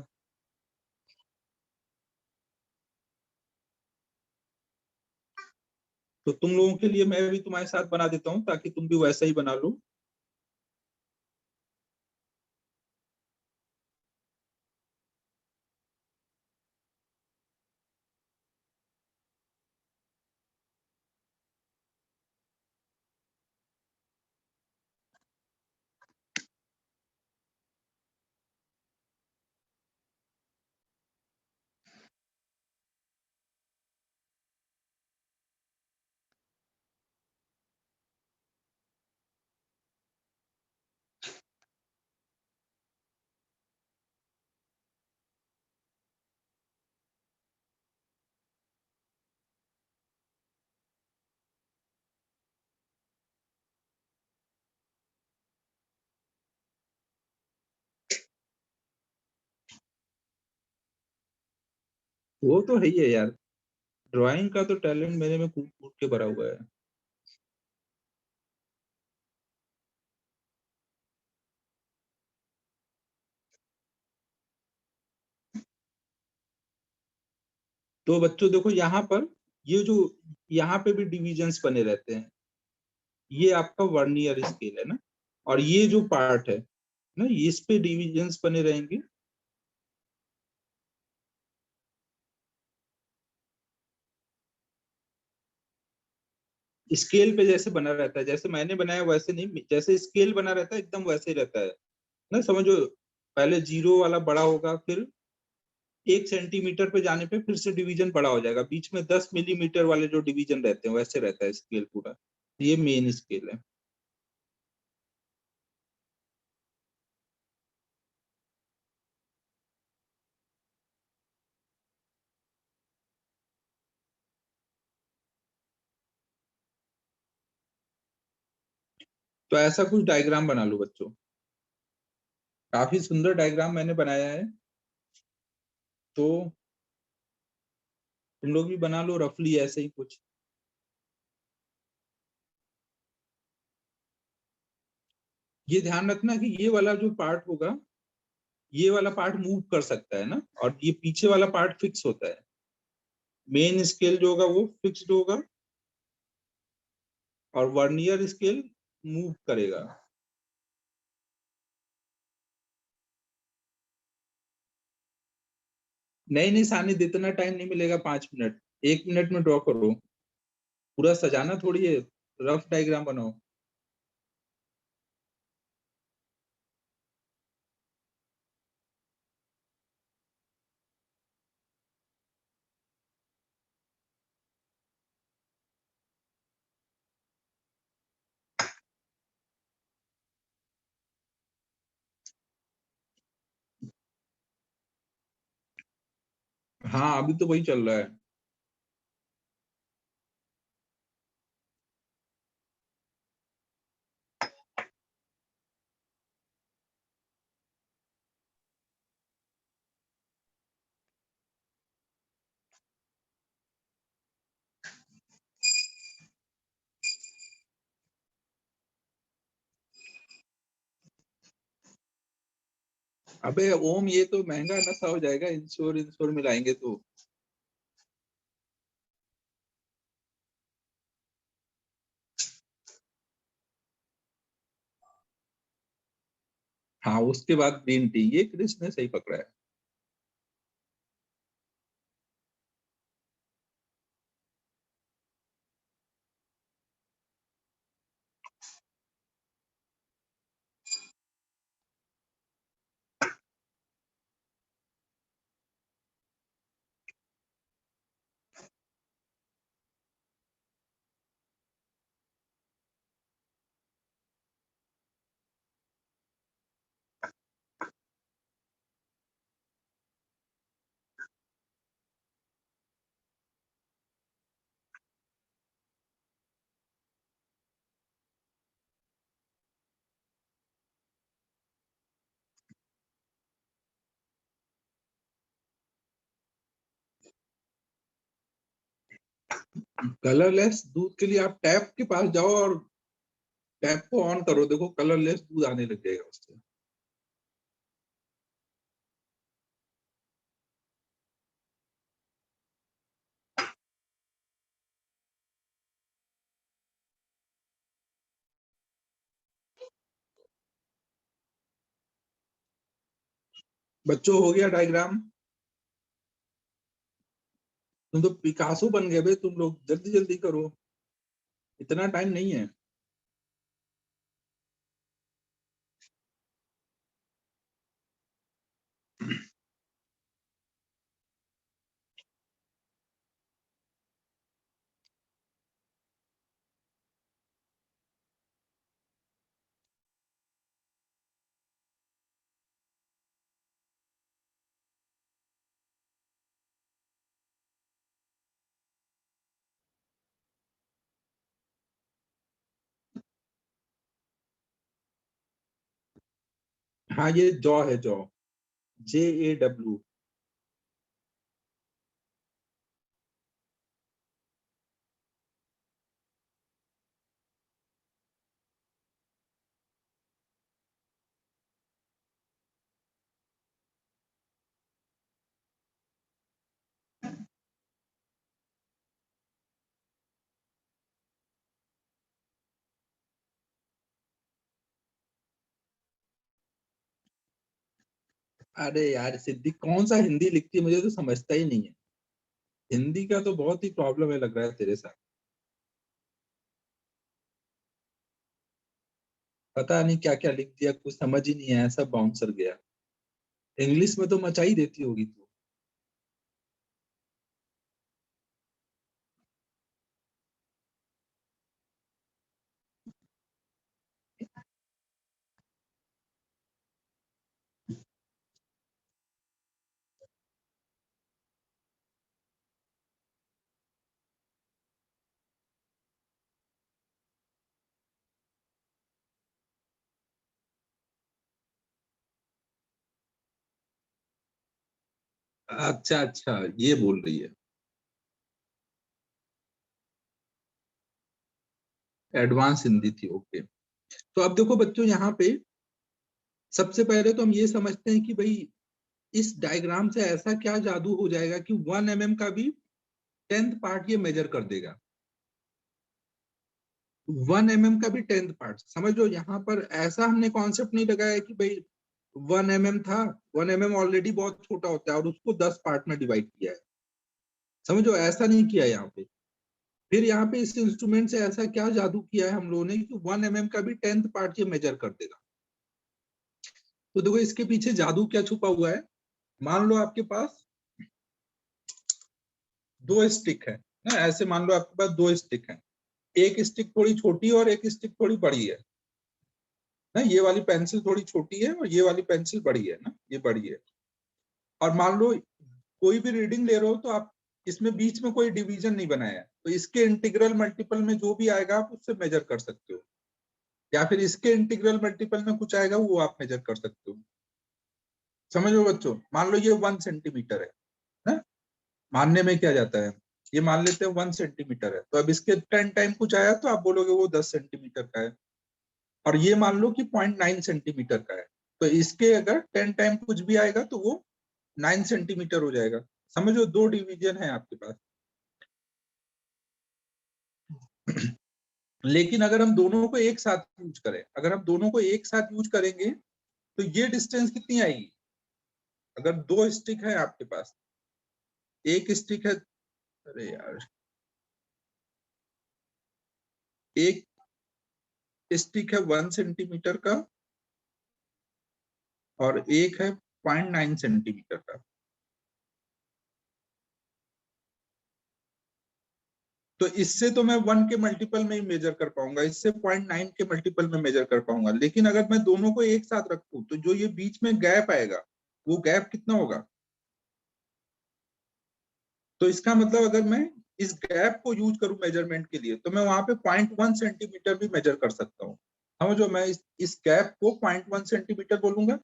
तो तुम लोगों के लिए मैं भी तुम्हारे साथ बना देता हूँ, ताकि तुम भी वैसा ही बना लो। वो तो है ही है यार, ड्राइंग का तो टैलेंट मेरे में कूट कूट के भरा हुआ है। तो बच्चों देखो यहाँ पर, ये जो यहाँ पे भी डिविजन्स बने रहते हैं, ये आपका वर्नियर स्केल है ना, और ये जो पार्ट है ना, इस पे डिविजन्स बने रहेंगे। स्केल पे जैसे बना रहता है, जैसे मैंने बनाया वैसे नहीं, जैसे स्केल बना रहता है एकदम वैसे ही रहता है ना, समझो। पहले जीरो वाला बड़ा होगा, फिर 1 सेंटीमीटर पे जाने पे फिर से डिवीजन बड़ा हो जाएगा, बीच में 10 मिलीमीटर वाले जो डिवीजन रहते हैं वैसे रहता है स्केल पूरा। ये मेन स्केल है। तो ऐसा कुछ डायग्राम बना लो बच्चों, काफी सुंदर डायग्राम मैंने बनाया है, तो तुम लोग भी बना लो रफली ऐसे ही कुछ। ये ध्यान रखना कि ये वाला जो पार्ट होगा, ये वाला पार्ट मूव कर सकता है ना, और ये पीछे वाला पार्ट फिक्स होता है। मेन स्केल जो होगा वो फिक्स्ड होगा, और वर्नियर स्केल मूव करेगा। नहीं नहीं सानी, इतना टाइम नहीं मिलेगा, 5 मिनट, 1 मिनट में ड्रॉ करो। पूरा सजाना थोड़ी है, रफ डायग्राम बनाओ। हाँ अभी तो वही चल रहा है। अबे ओम, ये तो महंगा नशा हो जाएगा, इंश्योर इंश्योर मिलाएंगे तो। हाँ उसके बाद ग्रीन टी, ये कृष्ण ने सही पकड़ा है। कलरलेस दूध के लिए आप टैप के पास जाओ और टैप को ऑन करो, देखो कलरलेस दूध आने लग जाएगा उससे। बच्चों हो गया डायग्राम? तुम तो पिकासो बन गए बे, तुम लोग जल्दी जल्दी करो, इतना टाइम नहीं है। हाँ ये जॉ है, जॉ, JAW। अरे यार सिद्धि कौन सा हिंदी लिखती है, मुझे तो समझता ही नहीं है। हिंदी का तो बहुत ही प्रॉब्लम है लग रहा है तेरे साथ। पता नहीं क्या क्या लिख दिया, कुछ समझ ही नहीं आया, सब बाउंसर गया। इंग्लिश में तो मचा ही देती होगी तू। अच्छा अच्छा, ये बोल रही है। एडवांस हिंदी थी, ओके। तो अब देखो बच्चों, यहाँ पे सबसे पहले तो हम ये समझते हैं कि भाई इस डायग्राम से ऐसा क्या जादू हो जाएगा कि 1 mm का भी 10th पार्ट ये मेजर कर देगा। 1 mm का भी 10th पार्ट, समझ लो यहाँ पर ऐसा हमने कॉन्सेप्ट नहीं लगाया कि भाई 1 mm था, 1 mm ऑलरेडी बहुत छोटा होता है और उसको 10 पार्ट में डिवाइड किया है। समझो ऐसा नहीं किया यहाँ पे। फिर यहाँ पे इस इंस्ट्रूमेंट से ऐसा क्या जादू किया है हम लोगों ने कि 1 mm का भी 10th पार्ट ये मेजर कर देगा। तो देखो इसके पीछे जादू क्या छुपा हुआ है। मान लो आपके पास दो स्टिक है ना, ऐसे मान लो आपके पास दो स्टिक है। एक स्टिक थोड़ी छोटी और एक स्टिक थोड़ी बड़ी है ना। ये वाली पेंसिल थोड़ी छोटी है और ये वाली पेंसिल बड़ी है ना, ये बड़ी है। और मान लो कोई भी रीडिंग ले रहे हो तो आप इसमें बीच में कोई डिवीजन नहीं बनाया है, तो इसके इंटीग्रल मल्टीपल में जो भी आएगा आप उससे मेजर कर सकते हो, या फिर इसके इंटीग्रल मल्टीपल में कुछ आएगा वो आप मेजर कर सकते हो। समझो बच्चों, मान लो ये 1 सेंटीमीटर है ना। मानने में क्या जाता है, ये मान लेते हैं 1 सेंटीमीटर है, तो अब इसके 10 टाइम कुछ आया तो आप बोलोगे वो 10 सेंटीमीटर का है। और ये मान लो कि 0.9 सेंटीमीटर का है, तो इसके अगर 10 टाइम कुछ भी आएगा तो वो 9 सेंटीमीटर हो जाएगा। समझो दो डिवीजन है आपके पास। लेकिन अगर हम दोनों को एक साथ यूज करें, अगर हम दोनों को एक साथ यूज करेंगे तो ये डिस्टेंस कितनी आएगी। अगर दो स्टिक है आपके पास, एक स्टिक है, अरे यार, एक स्टिक है 1 सेंटीमीटर का और एक है 0.9 सेंटीमीटर का। तो इससे तो मैं 1 के मल्टीपल में ही मेजर कर पाऊंगा, इससे 0.9 के मल्टीपल में मेजर कर पाऊंगा। लेकिन अगर मैं दोनों को एक साथ रखूं तो जो ये बीच में गैप आएगा वो गैप कितना होगा। तो इसका मतलब अगर मैं इस गैप को यूज करूं मेजरमेंट के लिए तो मैं वहां पे 0.1 सेंटीमीटर भी मेजर कर सकता हूँ। समझो, मैं इस गैप को 0.1 सेंटीमीटर बोलूंगा,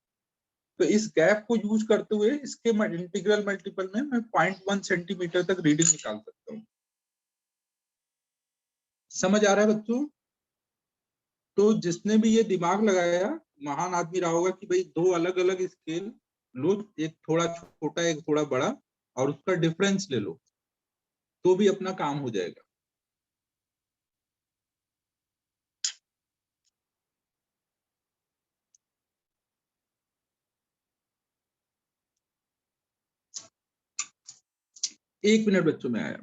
तो इस गैप को यूज करते हुए इसके इंटीग्रल मल्टीपल में मैं 0.1 सेंटीमीटर तक रीडिंग निकाल सकता हूँ। समझ आ रहा है बच्चों। तो जिसने भी ये दिमाग लगाया महान आदमी रहा होगा कि भाई दो अलग अलग स्केल लो, एक थोड़ा छोटा एक थोड़ा बड़ा, और उसका डिफरेंस ले लो तो भी अपना काम हो जाएगा। 1 मिनट बच्चों में आया।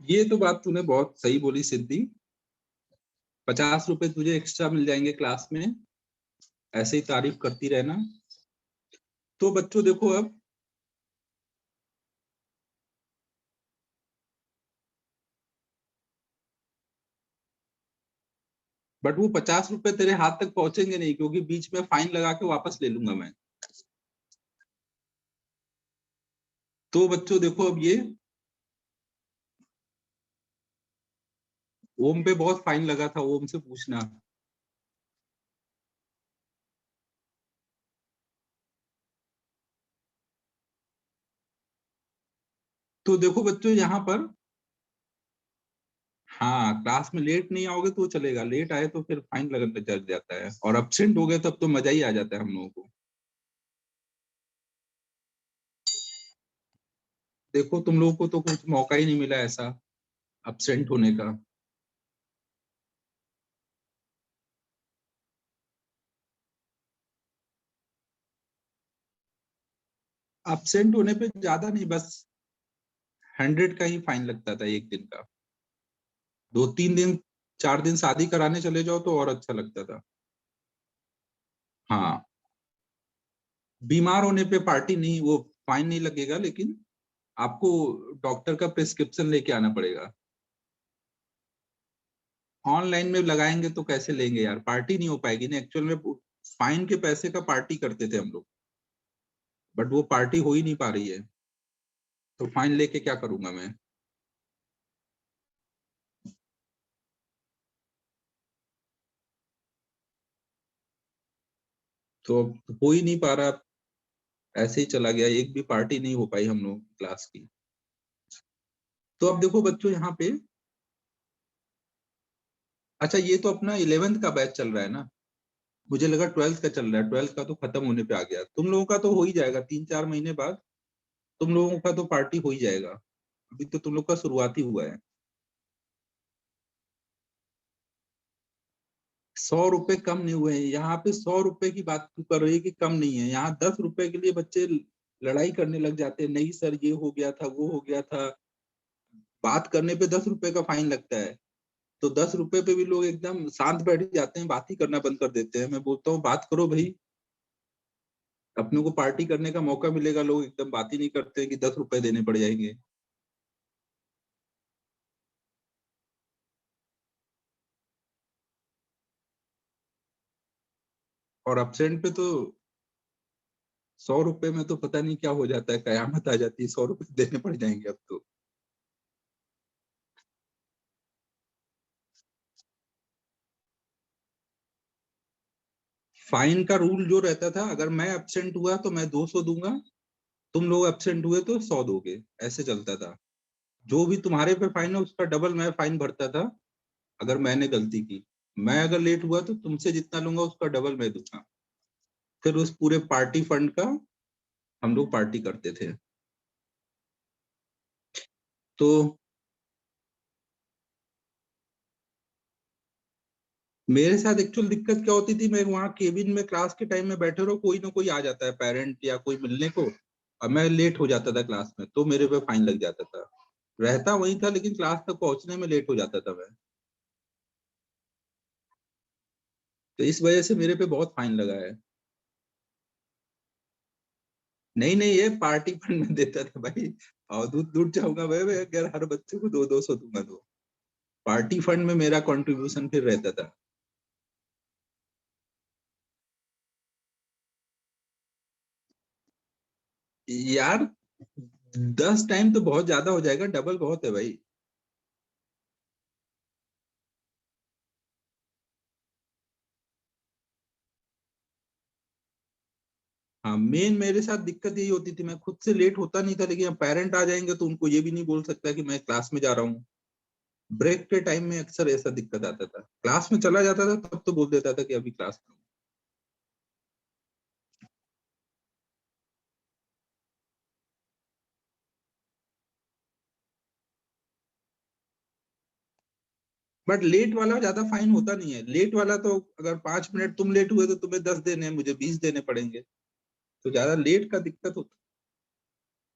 ये तो बात तूने बहुत सही बोली सिद्धि। 50 रुपए तुझे एक्स्ट्रा मिल जाएंगे क्लास में, ऐसे ही तारीफ करती रहना। तो बच्चों देखो अब, बट वो 50 रुपए तेरे हाथ तक पहुंचेंगे नहीं, क्योंकि बीच में फाइन लगा के वापस ले लूंगा मैं। तो बच्चों देखो, अब ये ओम पे बहुत फाइन लगा था, ओम से पूछना। तो देखो बच्चों यहाँ पर, हाँ क्लास में लेट नहीं आओगे तो चलेगा, लेट आए तो फिर फाइन लगने लग जाता है, और एब्सेंट हो गए तब तो मजा ही आ जाता है हम लोगों को। देखो तुम लोगों को तो कुछ मौका ही नहीं मिला ऐसा एब्सेंट होने का। एब्सेंट होने पे ज्यादा नहीं, बस 100 का ही फाइन लगता था एक दिन का। 2-3 दिन, 4 दिन शादी कराने चले जाओ तो और अच्छा लगता था। हाँ, बीमार होने पे पार्टी नहीं, वो फाइन नहीं लगेगा, लेकिन आपको डॉक्टर का प्रिस्क्रिप्शन लेके आना पड़ेगा। ऑनलाइन में लगाएंगे तो कैसे लेंगे यार, पार्टी नहीं हो पाएगी ना एक्चुअल में। फाइन के पैसे का पार्टी करते थे हम लोग, बट वो पार्टी हो ही नहीं पा रही है, तो फाइन लेके क्या करूंगा मैं। तो अब हो ही नहीं पा रहा, ऐसे ही चला गया, एक भी पार्टी नहीं हो पाई हम लोग क्लास की। तो अब देखो बच्चों यहाँ पे, अच्छा ये तो अपना 11th का बैच चल रहा है ना, मुझे लगा 12th का चल रहा है, 12th का तो खत्म होने पे आ गया। तुम लोगों का तो हो ही जाएगा 3-4 महीने बाद, तुम लोगों का तो पार्टी हो ही जाएगा, अभी तो तुम लोग का शुरुआत ही हुआ है। 100 रुपए कम नहीं हुए हैं यहाँ पे, 100 रुपए की बात क्यों कर रही है कि कम नहीं है, यहाँ 10 रुपए के लिए बच्चे लड़ाई करने लग जाते हैं, नहीं सर ये हो गया था वो हो गया था। बात करने पे 10 रुपए का फाइन लगता है, तो 10 रुपए पे भी लोग एकदम शांत बैठ जाते हैं, बात ही करना बंद कर देते हैं। मैं बोलता हूँ बात करो भाई, अपने को पार्टी करने का मौका मिलेगा, लोग एकदम बात ही नहीं करते कि 10 रुपए देने पड़ जाएंगे। और अब्सेंट पे तो 100 रुपए में तो पता नहीं क्या हो जाता है, कयामत आ जाती है, 100 रुपए देने पड़ जाएंगे अब तो। फाइन का रूल जो रहता था, अगर मैं एब्सेंट हुआ तो मैं 200 दूंगा, तुम लोग एब्सेंट हुए तो 100 दोगे, ऐसे चलता था। जो भी तुम्हारे पे फाइन है उसका डबल मैं फाइन भरता था, अगर मैंने गलती की। मैं अगर लेट हुआ तो तुमसे जितना लूंगा उसका डबल मैं दूंगा। फिर उस पूरे पार्टी फंड का हम लोग पार्टी करते थे। तो मेरे साथ एक्चुअल दिक्कत क्या होती थी, मैं वहाँ केबिन में क्लास के टाइम में बैठे रहो, कोई ना कोई आ जाता है पेरेंट या कोई मिलने को, और मैं लेट हो जाता था क्लास में, तो मेरे पे फाइन लग जाता था। रहता वही था लेकिन क्लास तक पहुंचने में लेट हो जाता था मैं। तो इस वजह से मेरे पे बहुत फाइन लगा है। नहीं नहीं, ये पार्टी फंड में देता था भाई, और दूर दूर जाऊंगा भाई, मैं अगर हर बच्चे को 200-200 दूंगा तो पार्टी फंड में मेरा कंट्रीब्यूशन फिर रहता था। यार 10 टाइम तो बहुत ज्यादा हो जाएगा, डबल बहुत है भाई। हाँ, मेन मेरे साथ दिक्कत यही होती थी, मैं खुद से लेट होता नहीं था, लेकिन अब पेरेंट आ जाएंगे तो उनको ये भी नहीं बोल सकता कि मैं क्लास में जा रहा हूँ। ब्रेक के टाइम में अक्सर ऐसा दिक्कत आता था, क्लास में चला जाता था तब तो बोल देता था कि अभी क्लास में हूँ। बट लेट वाला ज्यादा फाइन होता नहीं है, लेट वाला तो अगर 5 मिनट तुम लेट हुए तो तुम्हें 10 देने हैं, मुझे 20 देने पड़ेंगे, तो ज्यादा लेट का दिक्कत होता।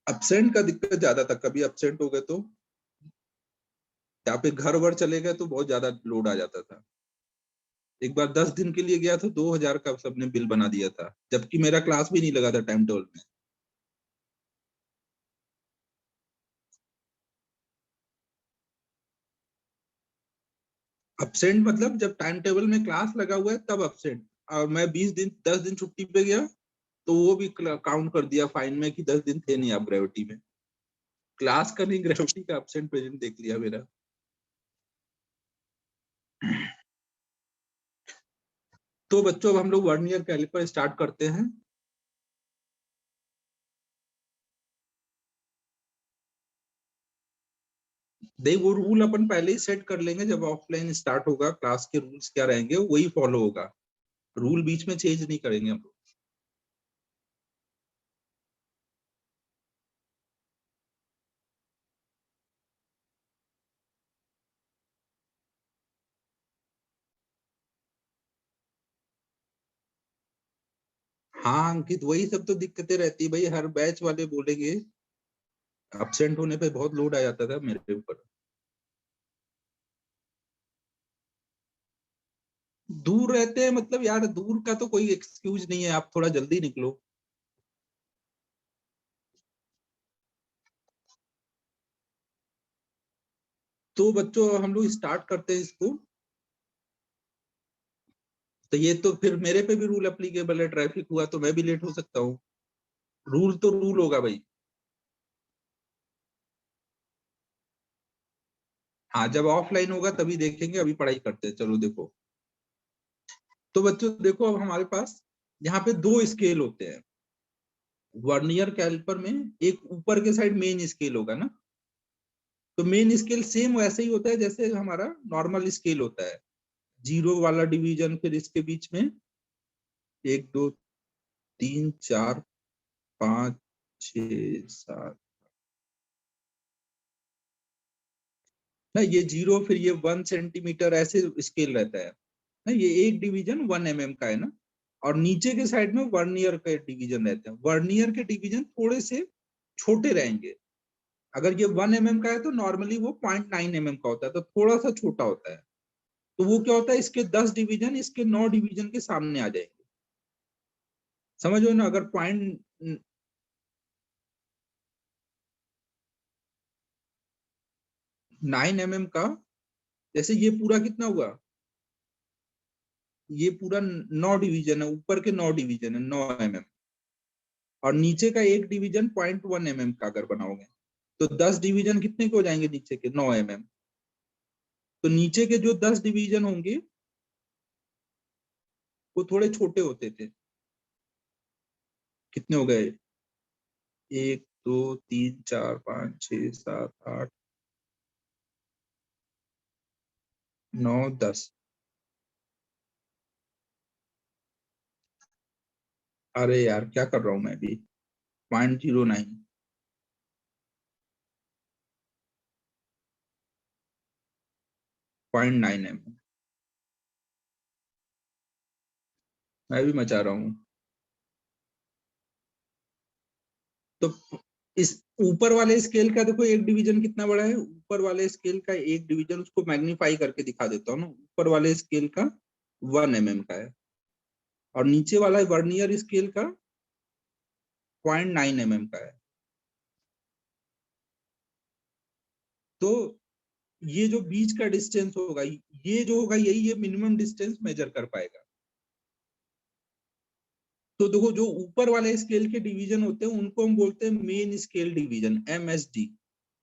अब्सेंट का दिक्कत ज्यादा था, कभी अब्सेंट हो गए तो, या फिर घर वर चले गए तो बहुत ज्यादा लोड आ जाता था। एक बार 10 दिन के लिए गया तो 2,000 का सबने बिल बना दिया था, जबकि मेरा क्लास भी नहीं लगा था टाइम टेबल में। अब्सेंट मतलब जब टाइम टेबल में क्लास लगा हुआ है तब अब्सेंट, और मैं 20 दिन 10 दिन छुट्टी पे गया तो वो भी काउंट कर दिया फाइन में कि 10 दिन थे नहीं आप ग्रेविटी में। क्लास का नहीं, ग्रेविटी का एब्सेंट प्रेजेंट देख लिया मेरा। तो बच्चों अब हम लोग वर्नियर कैलिपर स्टार्ट करते हैं। देख वो रूल अपन पहले ही सेट कर लेंगे, जब ऑफलाइन स्टार्ट होगा क्लास के रूल्स क्या रहेंगे वही फॉलो होगा, रूल बीच में चेंज नहीं करेंगे हम लोग। हाँ अंकित, वही सब तो दिक्कतें रहती है भाई, हर बैच वाले बोलेंगे, एब्सेंट होने पे बहुत लोड आ जाता था मेरे ऊपर। दूर रहते हैं मतलब यार, दूर का तो कोई एक्सक्यूज नहीं है, आप थोड़ा जल्दी निकलो। तो बच्चों हम लोग स्टार्ट करते हैं इसको। तो ये तो फिर मेरे पे भी रूल एप्लीकेबल है, ट्रैफिक हुआ तो मैं भी लेट हो सकता हूँ, रूल तो रूल होगा भाई। हाँ जब ऑफलाइन होगा तभी देखेंगे, अभी पढ़ाई करते हैं, चलो देखो। तो बच्चों देखो, अब हमारे पास यहाँ पे दो स्केल होते हैं वर्नियर कैलिपर में। एक ऊपर के साइड मेन स्केल होगा ना, तो मेन स्केल सेम वैसे ही होता है जैसे हमारा नॉर्मल स्केल होता है, जीरो वाला डिवीजन, फिर इसके बीच में 1 2 3 4 5 6 7 ना, ये जीरो, फिर ये 1 सेंटीमीटर ऐसे स्केल रहता है ना, ये एक डिवीजन 1 mm का है ना। और नीचे के साइड में वर्नियर के डिवीजन रहते हैं, वर्नियर के डिवीजन थोड़े से छोटे रहेंगे। अगर ये 1 mm का है तो नॉर्मली वो 0.9 mm का होता है, तो थोड़ा सा छोटा होता है। तो वो क्या होता है, इसके 10 डिवीजन इसके 9 डिवीजन के सामने आ जाएंगे। समझो ना, अगर 0.9 mm का, जैसे ये पूरा कितना हुआ, ये पूरा 9 डिवीजन है, ऊपर के 9 डिवीजन है 9 mm, और नीचे का एक डिवीजन 0.1 mm का अगर बनाओगे तो 10 डिवीजन कितने के हो जाएंगे, नीचे के 9 mm। तो नीचे के जो 10 डिवीजन होंगे वो थोड़े छोटे होते थे। कितने हो गए, 1 2 3 4 5 6 7 8 9 10। अरे यार क्या कर रहा हूं मैं अभी, 0.09, 0.9 mm। मैं भी मचा रहा हूँ। तो इस ऊपर वाले स्केल का देखो एक डिवीजन कितना बड़ा है, ऊपर वाले स्केल का एक डिवीजन, उसको मैग्नीफाई करके दिखा देता हूँ ना, ऊपर वाले स्केल का 1 mm का है, और नीचे वाला वर्नियर स्केल का 0.9 mm का है। तो ये जो बीच का डिस्टेंस होगा, ये जो होगा यही ये मिनिमम डिस्टेंस मेजर कर पाएगा। तो देखो जो ऊपर वाले स्केल के डिवीजन होते हैं उनको हम बोलते हैं मेन स्केल डिवीजन, MSD,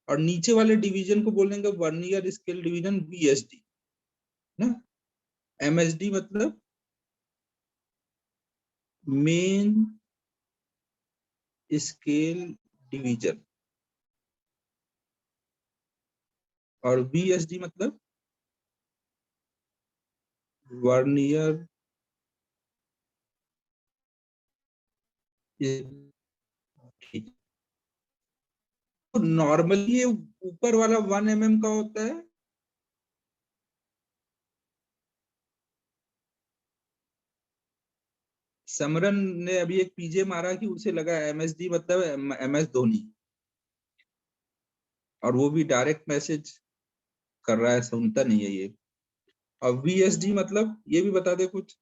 और नीचे वाले डिवीजन को बोलेंगे वर्नियर स्केल डिवीजन, VSD ना। MSD मतलब मेन स्केल डिवीजन, और VSD मतलब वर्नियर। तो नॉर्मली ये ऊपर वाला 1 mm का होता है। समरन ने अभी एक पीजे मारा कि उसे लगा MSD मतलब MS धोनी, और वो भी डायरेक्ट मैसेज कर रहा है, सुनता नहीं है ये। और VSD मतलब ये भी बता दे कुछ,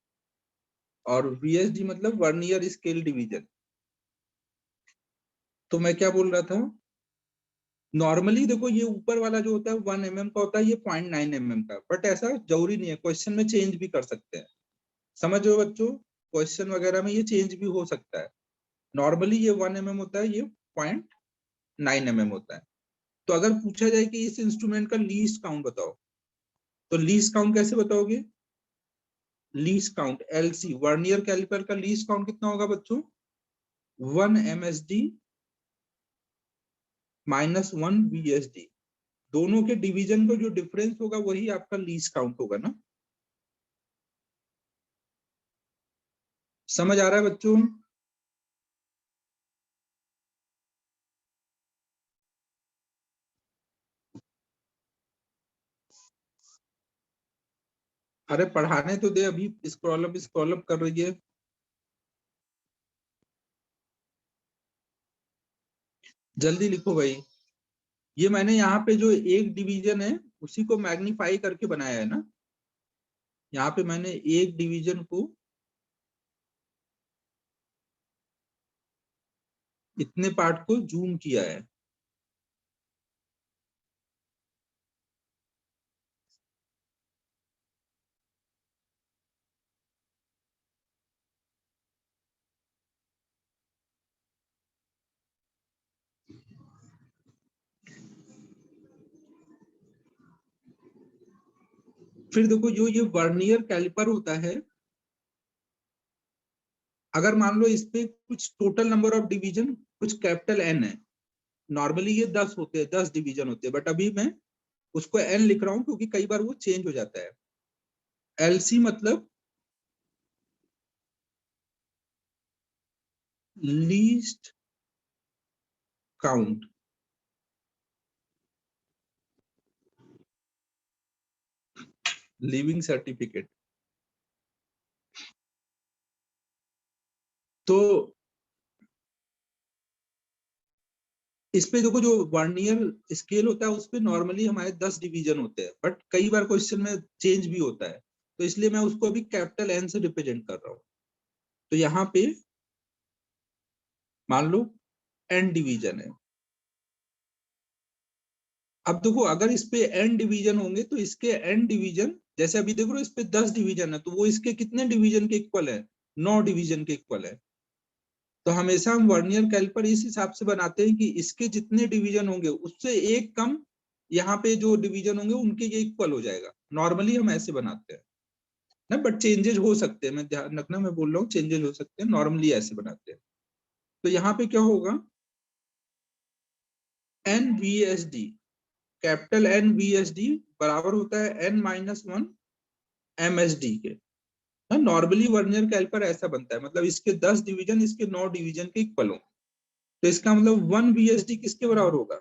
और VSD मतलब वर्नियर स्केल डिवीजन। तो मैं क्या बोल रहा था, नॉर्मली देखो ये ऊपर वाला जो होता है 1 mm का होता है, ये 0.9 mm का, बट ऐसा जरूरी नहीं है, क्वेश्चन में चेंज भी कर सकते हैं। समझो बच्चों, क्वेश्चन वगैरह में ये चेंज भी हो सकता है। नॉर्मली ये 1 mm होता है, ये 0.9 mm होता है। तो अगर पूछा जाए कि इस इंस्ट्रूमेंट का लीस्ट काउंट बताओ, तो लीस्ट काउंट कैसे बताओगे? Least count LC, vernier caliper का लीस्ट काउंट कितना होगा बच्चों? 1 MSD माइनस 1 VSD, दोनों के डिवीजन को जो डिफरेंस होगा वही आपका लीस्ट काउंट होगा ना। समझ आ रहा है बच्चों? अरे पढ़ाने तो दे, अभी स्क्रॉल अप कर रही है। जल्दी लिखो भाई। ये मैंने यहाँ पे जो एक डिवीजन है उसी को मैग्नीफाई करके बनाया है ना। यहाँ पे मैंने एक डिवीजन को इतने पार्ट को जूम किया है। फिर देखो जो ये वर्नियर कैलिपर होता है, अगर मान लो इस पे कुछ टोटल नंबर ऑफ डिवीजन कुछ कैपिटल एन है, नॉर्मली ये 10 होते हैं, 10 डिवीजन होते हैं, बट अभी मैं उसको एन लिख रहा हूँ क्योंकि कई बार वो चेंज हो जाता है। एलसी मतलब लीस्ट काउंट, लिविंग सर्टिफिकेट। तो इस पे देखो जो वर्नियर स्केल होता है उस पे नॉर्मली हमारे 10 डिवीजन होते हैं, बट कई बार क्वेश्चन में चेंज भी होता है, तो इसलिए मैं उसको अभी कैपिटल एन से रिप्रेजेंट कर रहा हूँ। तो यहाँ पे मान लो एन डिवीजन है। अब देखो अगर इस पे एन डिवीजन होंगे तो इसके एन डिवीजन, जैसे अभी देखो इस पे 10 डिवीजन है तो वो इसके कितने डिवीजन के इक्वल है? 9 डिवीजन के इक्वल है। तो हमेशा हम वर्नियर कैलिपर इस हिसाब से बनाते हैं कि इसके जितने डिवीजन होंगे उससे एक कम यहाँ पे जो डिवीजन होंगे उनके ये इक्वल हो जाएगा। नॉर्मली हम ऐसे बनाते हैं ना, बट चेंजेस हो सकते हैं, मैं ध्यान रखना, मैं बोल रहा हूँ चेंजेस हो सकते हैं, नॉर्मली ऐसे बनाते हैं। तो यहाँ पे क्या होगा? N V S D, capital N V S D बराबर होता है N minus 1 M S D के। नॉर्मली वर्नियर कैलिपर ऐसा बनता है, मतलब इसके 10 डिवीजन इसके 9 डिवीजन के इक्वल हो। तो इसका मतलब 1 वी एस डी किसके बराबर होगा?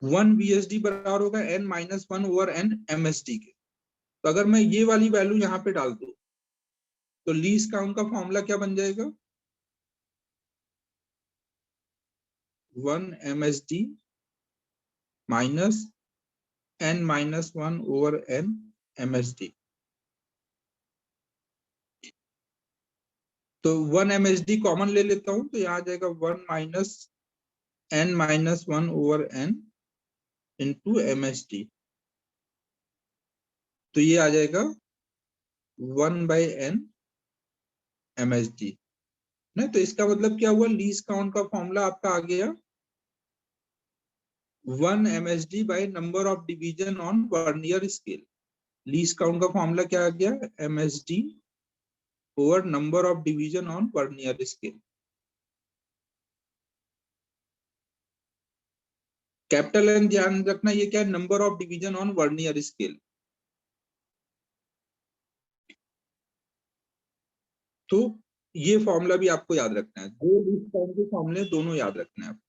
1 VSD बराबर होगा n minus 1 over n MSD के। तो अगर मैं ये वाली वैल्यू यहाँ पे डाल दूं तो लीस्ट काउंट का फॉर्मूला क्या बन जाएगा? 1 MSD minus n minus 1 over n MSD। तो 1 MSD कॉमन ले लेता हूं तो यहाँ आ जाएगा 1 minus n minus 1 over n into MSD। तो ये आ जाएगा 1 बाई n MSD। ना, तो इसका मतलब क्या हुआ? लीस्ट काउंट का फॉर्मूला आपका आ गया 1 MSD by number of division on vernier scale. Least count का फॉर्मूला क्या आ गया? MSD over number of division on vernier scale. Capital N ध्यान रखना, ये क्या है? Number of division on vernier scale. तो ये फॉर्मूला भी आपको याद रखना है, दो लीस्ट काउंट के फॉर्मूले दोनों याद रखना है आपको।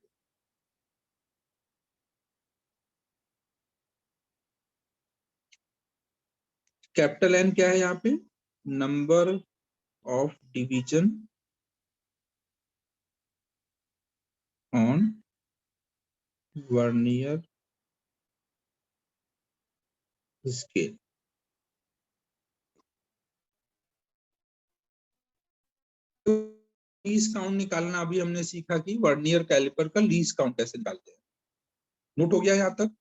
कैपिटल एन क्या है यहाँ पे? Number of division on vernier scale. Least count निकालना अभी हमने सीखा कि वर्नियर कैलिपर का लीस्ट काउंट कैसे निकालते हैं। नोट हो गया यहाँ तक?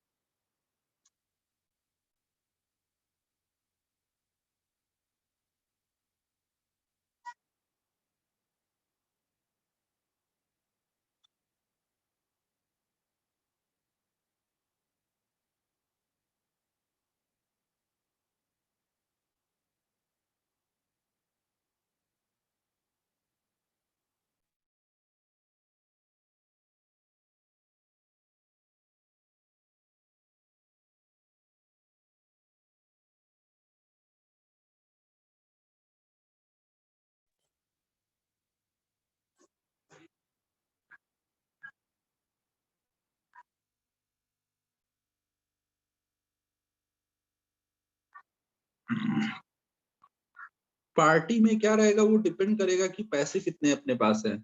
पार्टी में क्या रहेगा, वो डिपेंड करेगा कि पैसे कितने अपने पास है।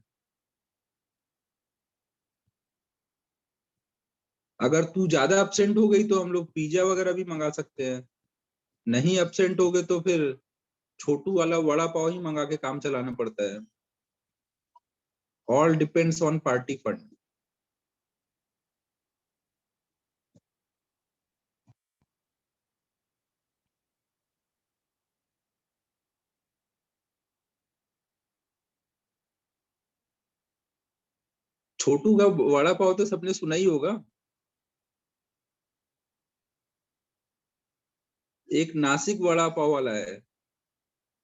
अगर तू ज्यादा अपसेंट हो गई तो हम लोग पिज्जा वगैरह भी मंगा सकते हैं। नहीं अपसेंट हो गए तो फिर छोटू वाला वड़ा पाव ही मंगा के काम चलाना पड़ता है। All depends on party fund. Chhotu का वड़ा पाव तो सबने सुना ही होगा। एक नासिक वड़ा पाव वाला है।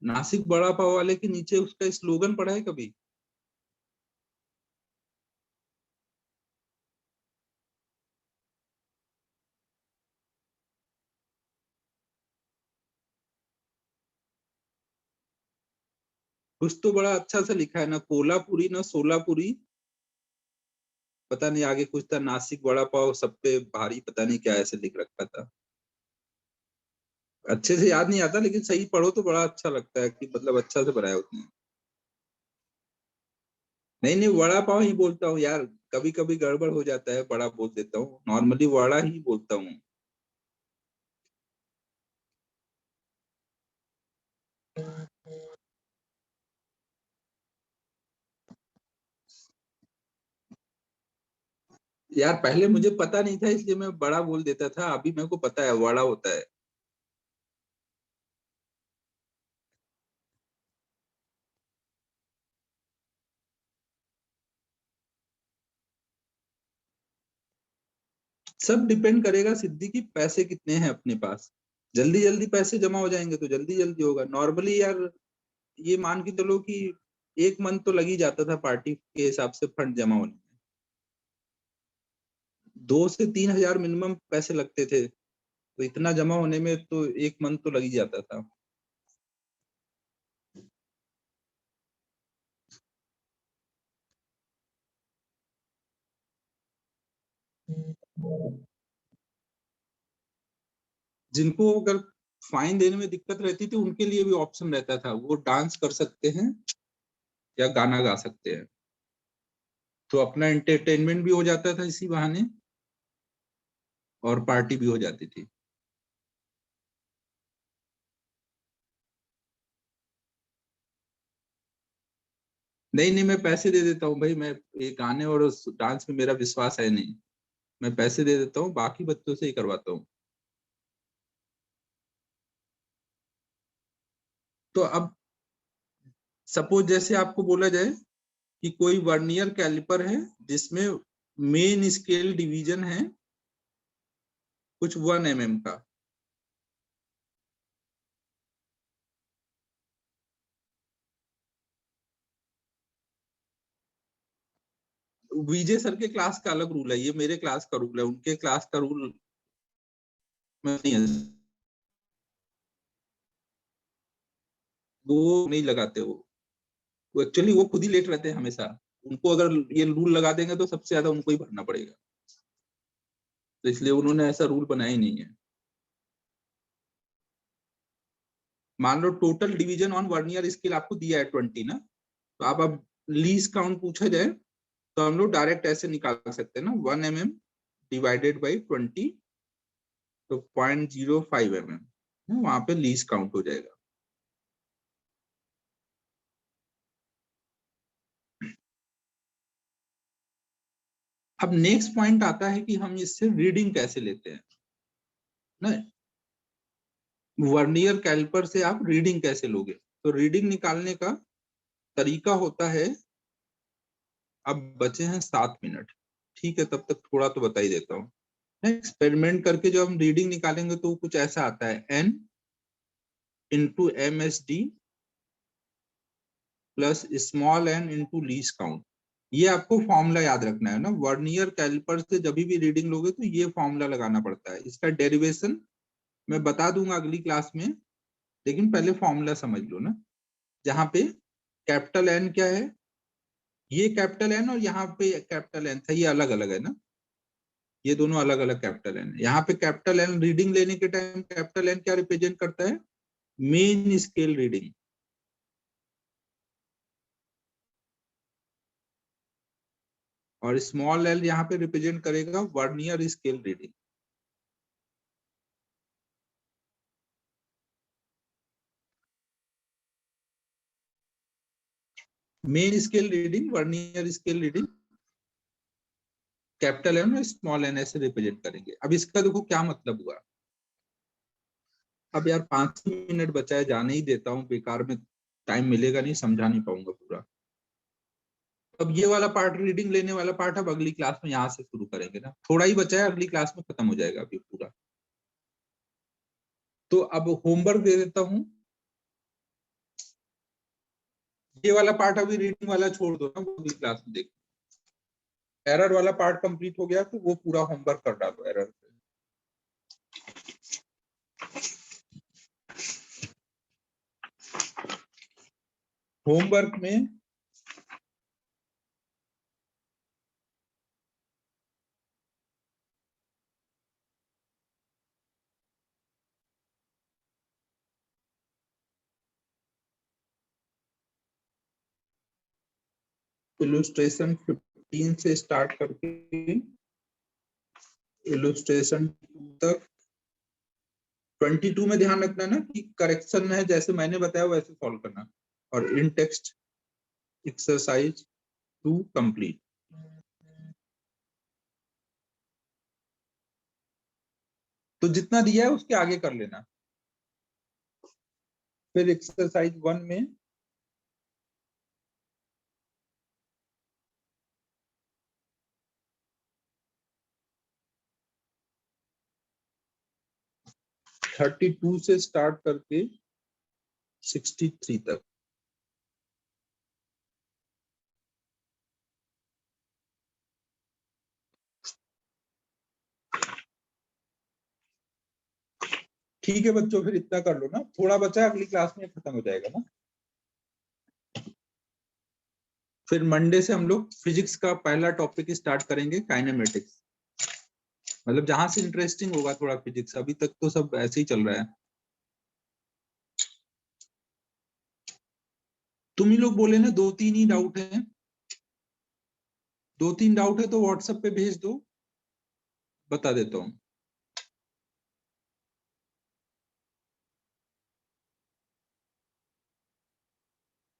नासिक वड़ा पाव वाले के नीचे उसका स्लोगन पढ़ा है कभी? कुछ तो बड़ा अच्छा सा लिखा है ना, कोलापुरी ना सोलापुरी, पता नहीं आगे कुछ था, नासिक वड़ा पाव सब पे भारी, पता नहीं क्या ऐसे लिख रखा था। अच्छे से याद नहीं आता, लेकिन सही पढ़ो तो बड़ा अच्छा लगता है कि मतलब अच्छा से बनाया होते हैं। नहीं नहीं, वड़ा पाव ही बोलता हूँ यार, कभी कभी गड़बड़ हो जाता है, बड़ा बोल देता हूँ, नॉर्मली वड़ा ही बोलता हूँ। यार पहले मुझे पता नहीं था इसलिए मैं बड़ा बोल देता था, अभी मेरे को पता है वड़ा होता है। सब डिपेंड करेगा सिद्धि की पैसे कितने हैं अपने पास। जल्दी जल्दी पैसे जमा हो जाएंगे तो जल्दी जल्दी होगा। नॉर्मली यार ये मान के चलो कि एक मंथ तो लग ही जाता था पार्टी के हिसाब से फंड जमा होने में। 2 से 3 हजार मिनिमम पैसे लगते थे, तो इतना जमा होने में तो एक मंथ तो लग ही जाता था। जिनको अगर फाइन देने में दिक्कत रहती थी उनके लिए भी ऑप्शन रहता था, वो डांस कर सकते हैं या गाना गा सकते हैं, तो अपना एंटरटेनमेंट भी हो जाता था इसी बहाने और पार्टी भी हो जाती थी। नहीं नहीं, मैं पैसे दे देता हूँ भाई, मैं ये गाने और डांस में मेरा विश्वास है नहीं, मैं पैसे दे देता हूँ, बाकी बच्चों से ही करवाता हूँ। तो अब सपोज जैसे आपको बोला जाए कि कोई वर्नियर कैलिपर है जिसमें मेन स्केल डिवीजन है कुछ 1 mm का। विजय सर के क्लास का अलग रूल है, ये मेरे क्लास का रूल है, उनके क्लास का रूल में नहीं है। वो नहीं लगाते, वो एक्चुअली वो खुद ही लेट रहते हैं हमेशा। उनको अगर ये रूल लगा देंगे तो सबसे ज्यादा उनको ही भरना पड़ेगा, तो इसलिए उन्होंने ऐसा रूल बनाया ही नहीं है। मान लो total division on vernier scale आपको दिया है 20 ना, तो आप अब लीस्ट काउंट पूछा जाए तो हम लोग डायरेक्ट ऐसे निकाल सकते हैं ना, 1 mm डिवाइडेड बाई 20, तो 0.05 mm वहां पे लीस्ट काउंट हो जाएगा। अब नेक्स्ट पॉइंट आता है कि हम इससे रीडिंग कैसे लेते हैं ना। वर्नियर कैलिपर से आप रीडिंग कैसे लोगे, तो रीडिंग निकालने का तरीका होता है। अब बचे हैं 7 मिनट, ठीक है, तब तक थोड़ा तो बता ही देता हूँ। एक्सपेरिमेंट करके जो हम रीडिंग निकालेंगे तो कुछ ऐसा आता है, N × MSD plus small n into least count. ये आपको फॉर्मूला याद रखना है ना, वर्नियर कैलिपर से जब भी रीडिंग लोगे तो ये फॉर्मूला लगाना पड़ता है। इसका डेरिवेशन मैं बता दूंगा अगली क्लास में, लेकिन पहले फॉर्मूला समझ लो ना। जहाँ पे कैपिटल N क्या है, ये कैपिटल N और यहाँ पे कैपिटल N था, ये अलग अलग है ना, ये दोनों अलग अलग कैपिटल N है। यहाँ पे कैपिटल N रीडिंग लेने के टाइम कैपिटल N क्या रिप्रेजेंट करता है, मेन स्केल रीडिंग, और स्मॉल एल यहाँ पे रिप्रेजेंट करेगा vernier scale reading. Main scale reading, vernier scale reading, capital N और स्मॉल एन ऐसे रिप्रेजेंट करेंगे। अब इसका देखो क्या मतलब हुआ। अब यार 5 मिनट बचा है, जाने ही देता हूँ, बेकार में टाइम मिलेगा नहीं, समझा नहीं पाऊंगा पूरा। अब ये वाला पार्ट, रीडिंग लेने वाला पार्ट, अब अगली क्लास में यहाँ से शुरू करेंगे ना, थोड़ा ही बचा है, अगली क्लास में खत्म हो जाएगा अभी पूरा। तो अब होमवर्क दे देता हूँ, ये वाला पार्ट अभी रीडिंग वाला छोड़ दो ना, वो अगली क्लास में देखो। एरर वाला पार्ट कंप्लीट हो गया तो वो पूरा होमवर्क कर डालो एरर पे। होमवर्क में इलस्ट्रेशन 15 से स्टार्ट करके इलस्ट्रेशन 2 तक, 22 में ध्यान रखना ना कि करेक्शन है, जैसे मैंने बताया वैसे सॉल्व करना, और इन टेक्स्ट एक्सरसाइज 2 कंप्लीट। तो जितना दिया है उसके आगे कर लेना। फिर एक्सरसाइज 1 में थर्टी 32 से स्टार्ट करके 63 तक। ठीक है बच्चों, फिर इतना कर लो ना, थोड़ा बचा है, अगली क्लास में खत्म हो जाएगा ना। फिर मंडे से हम लोग फिजिक्स का पहला टॉपिक स्टार्ट करेंगे, काइनेमेटिक्स। मतलब जहां से इंटरेस्टिंग होगा थोड़ा फिजिक्स, अभी तक तो सब ऐसे ही चल रहा है। तुम ही लोग बोले ना 2-3 ही डाउट है, 2-3 डाउट है तो व्हाट्सएप पे भेज दो, बता देता हूँ।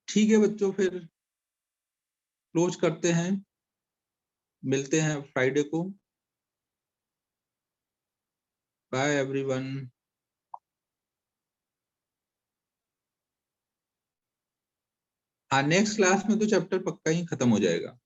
ठीक है बच्चों, फिर क्लोज करते हैं, मिलते हैं फ्राइडे को। Bye everyone. हाँ, नेक्स्ट क्लास में तो चैप्टर पक्का ही खत्म हो जाएगा।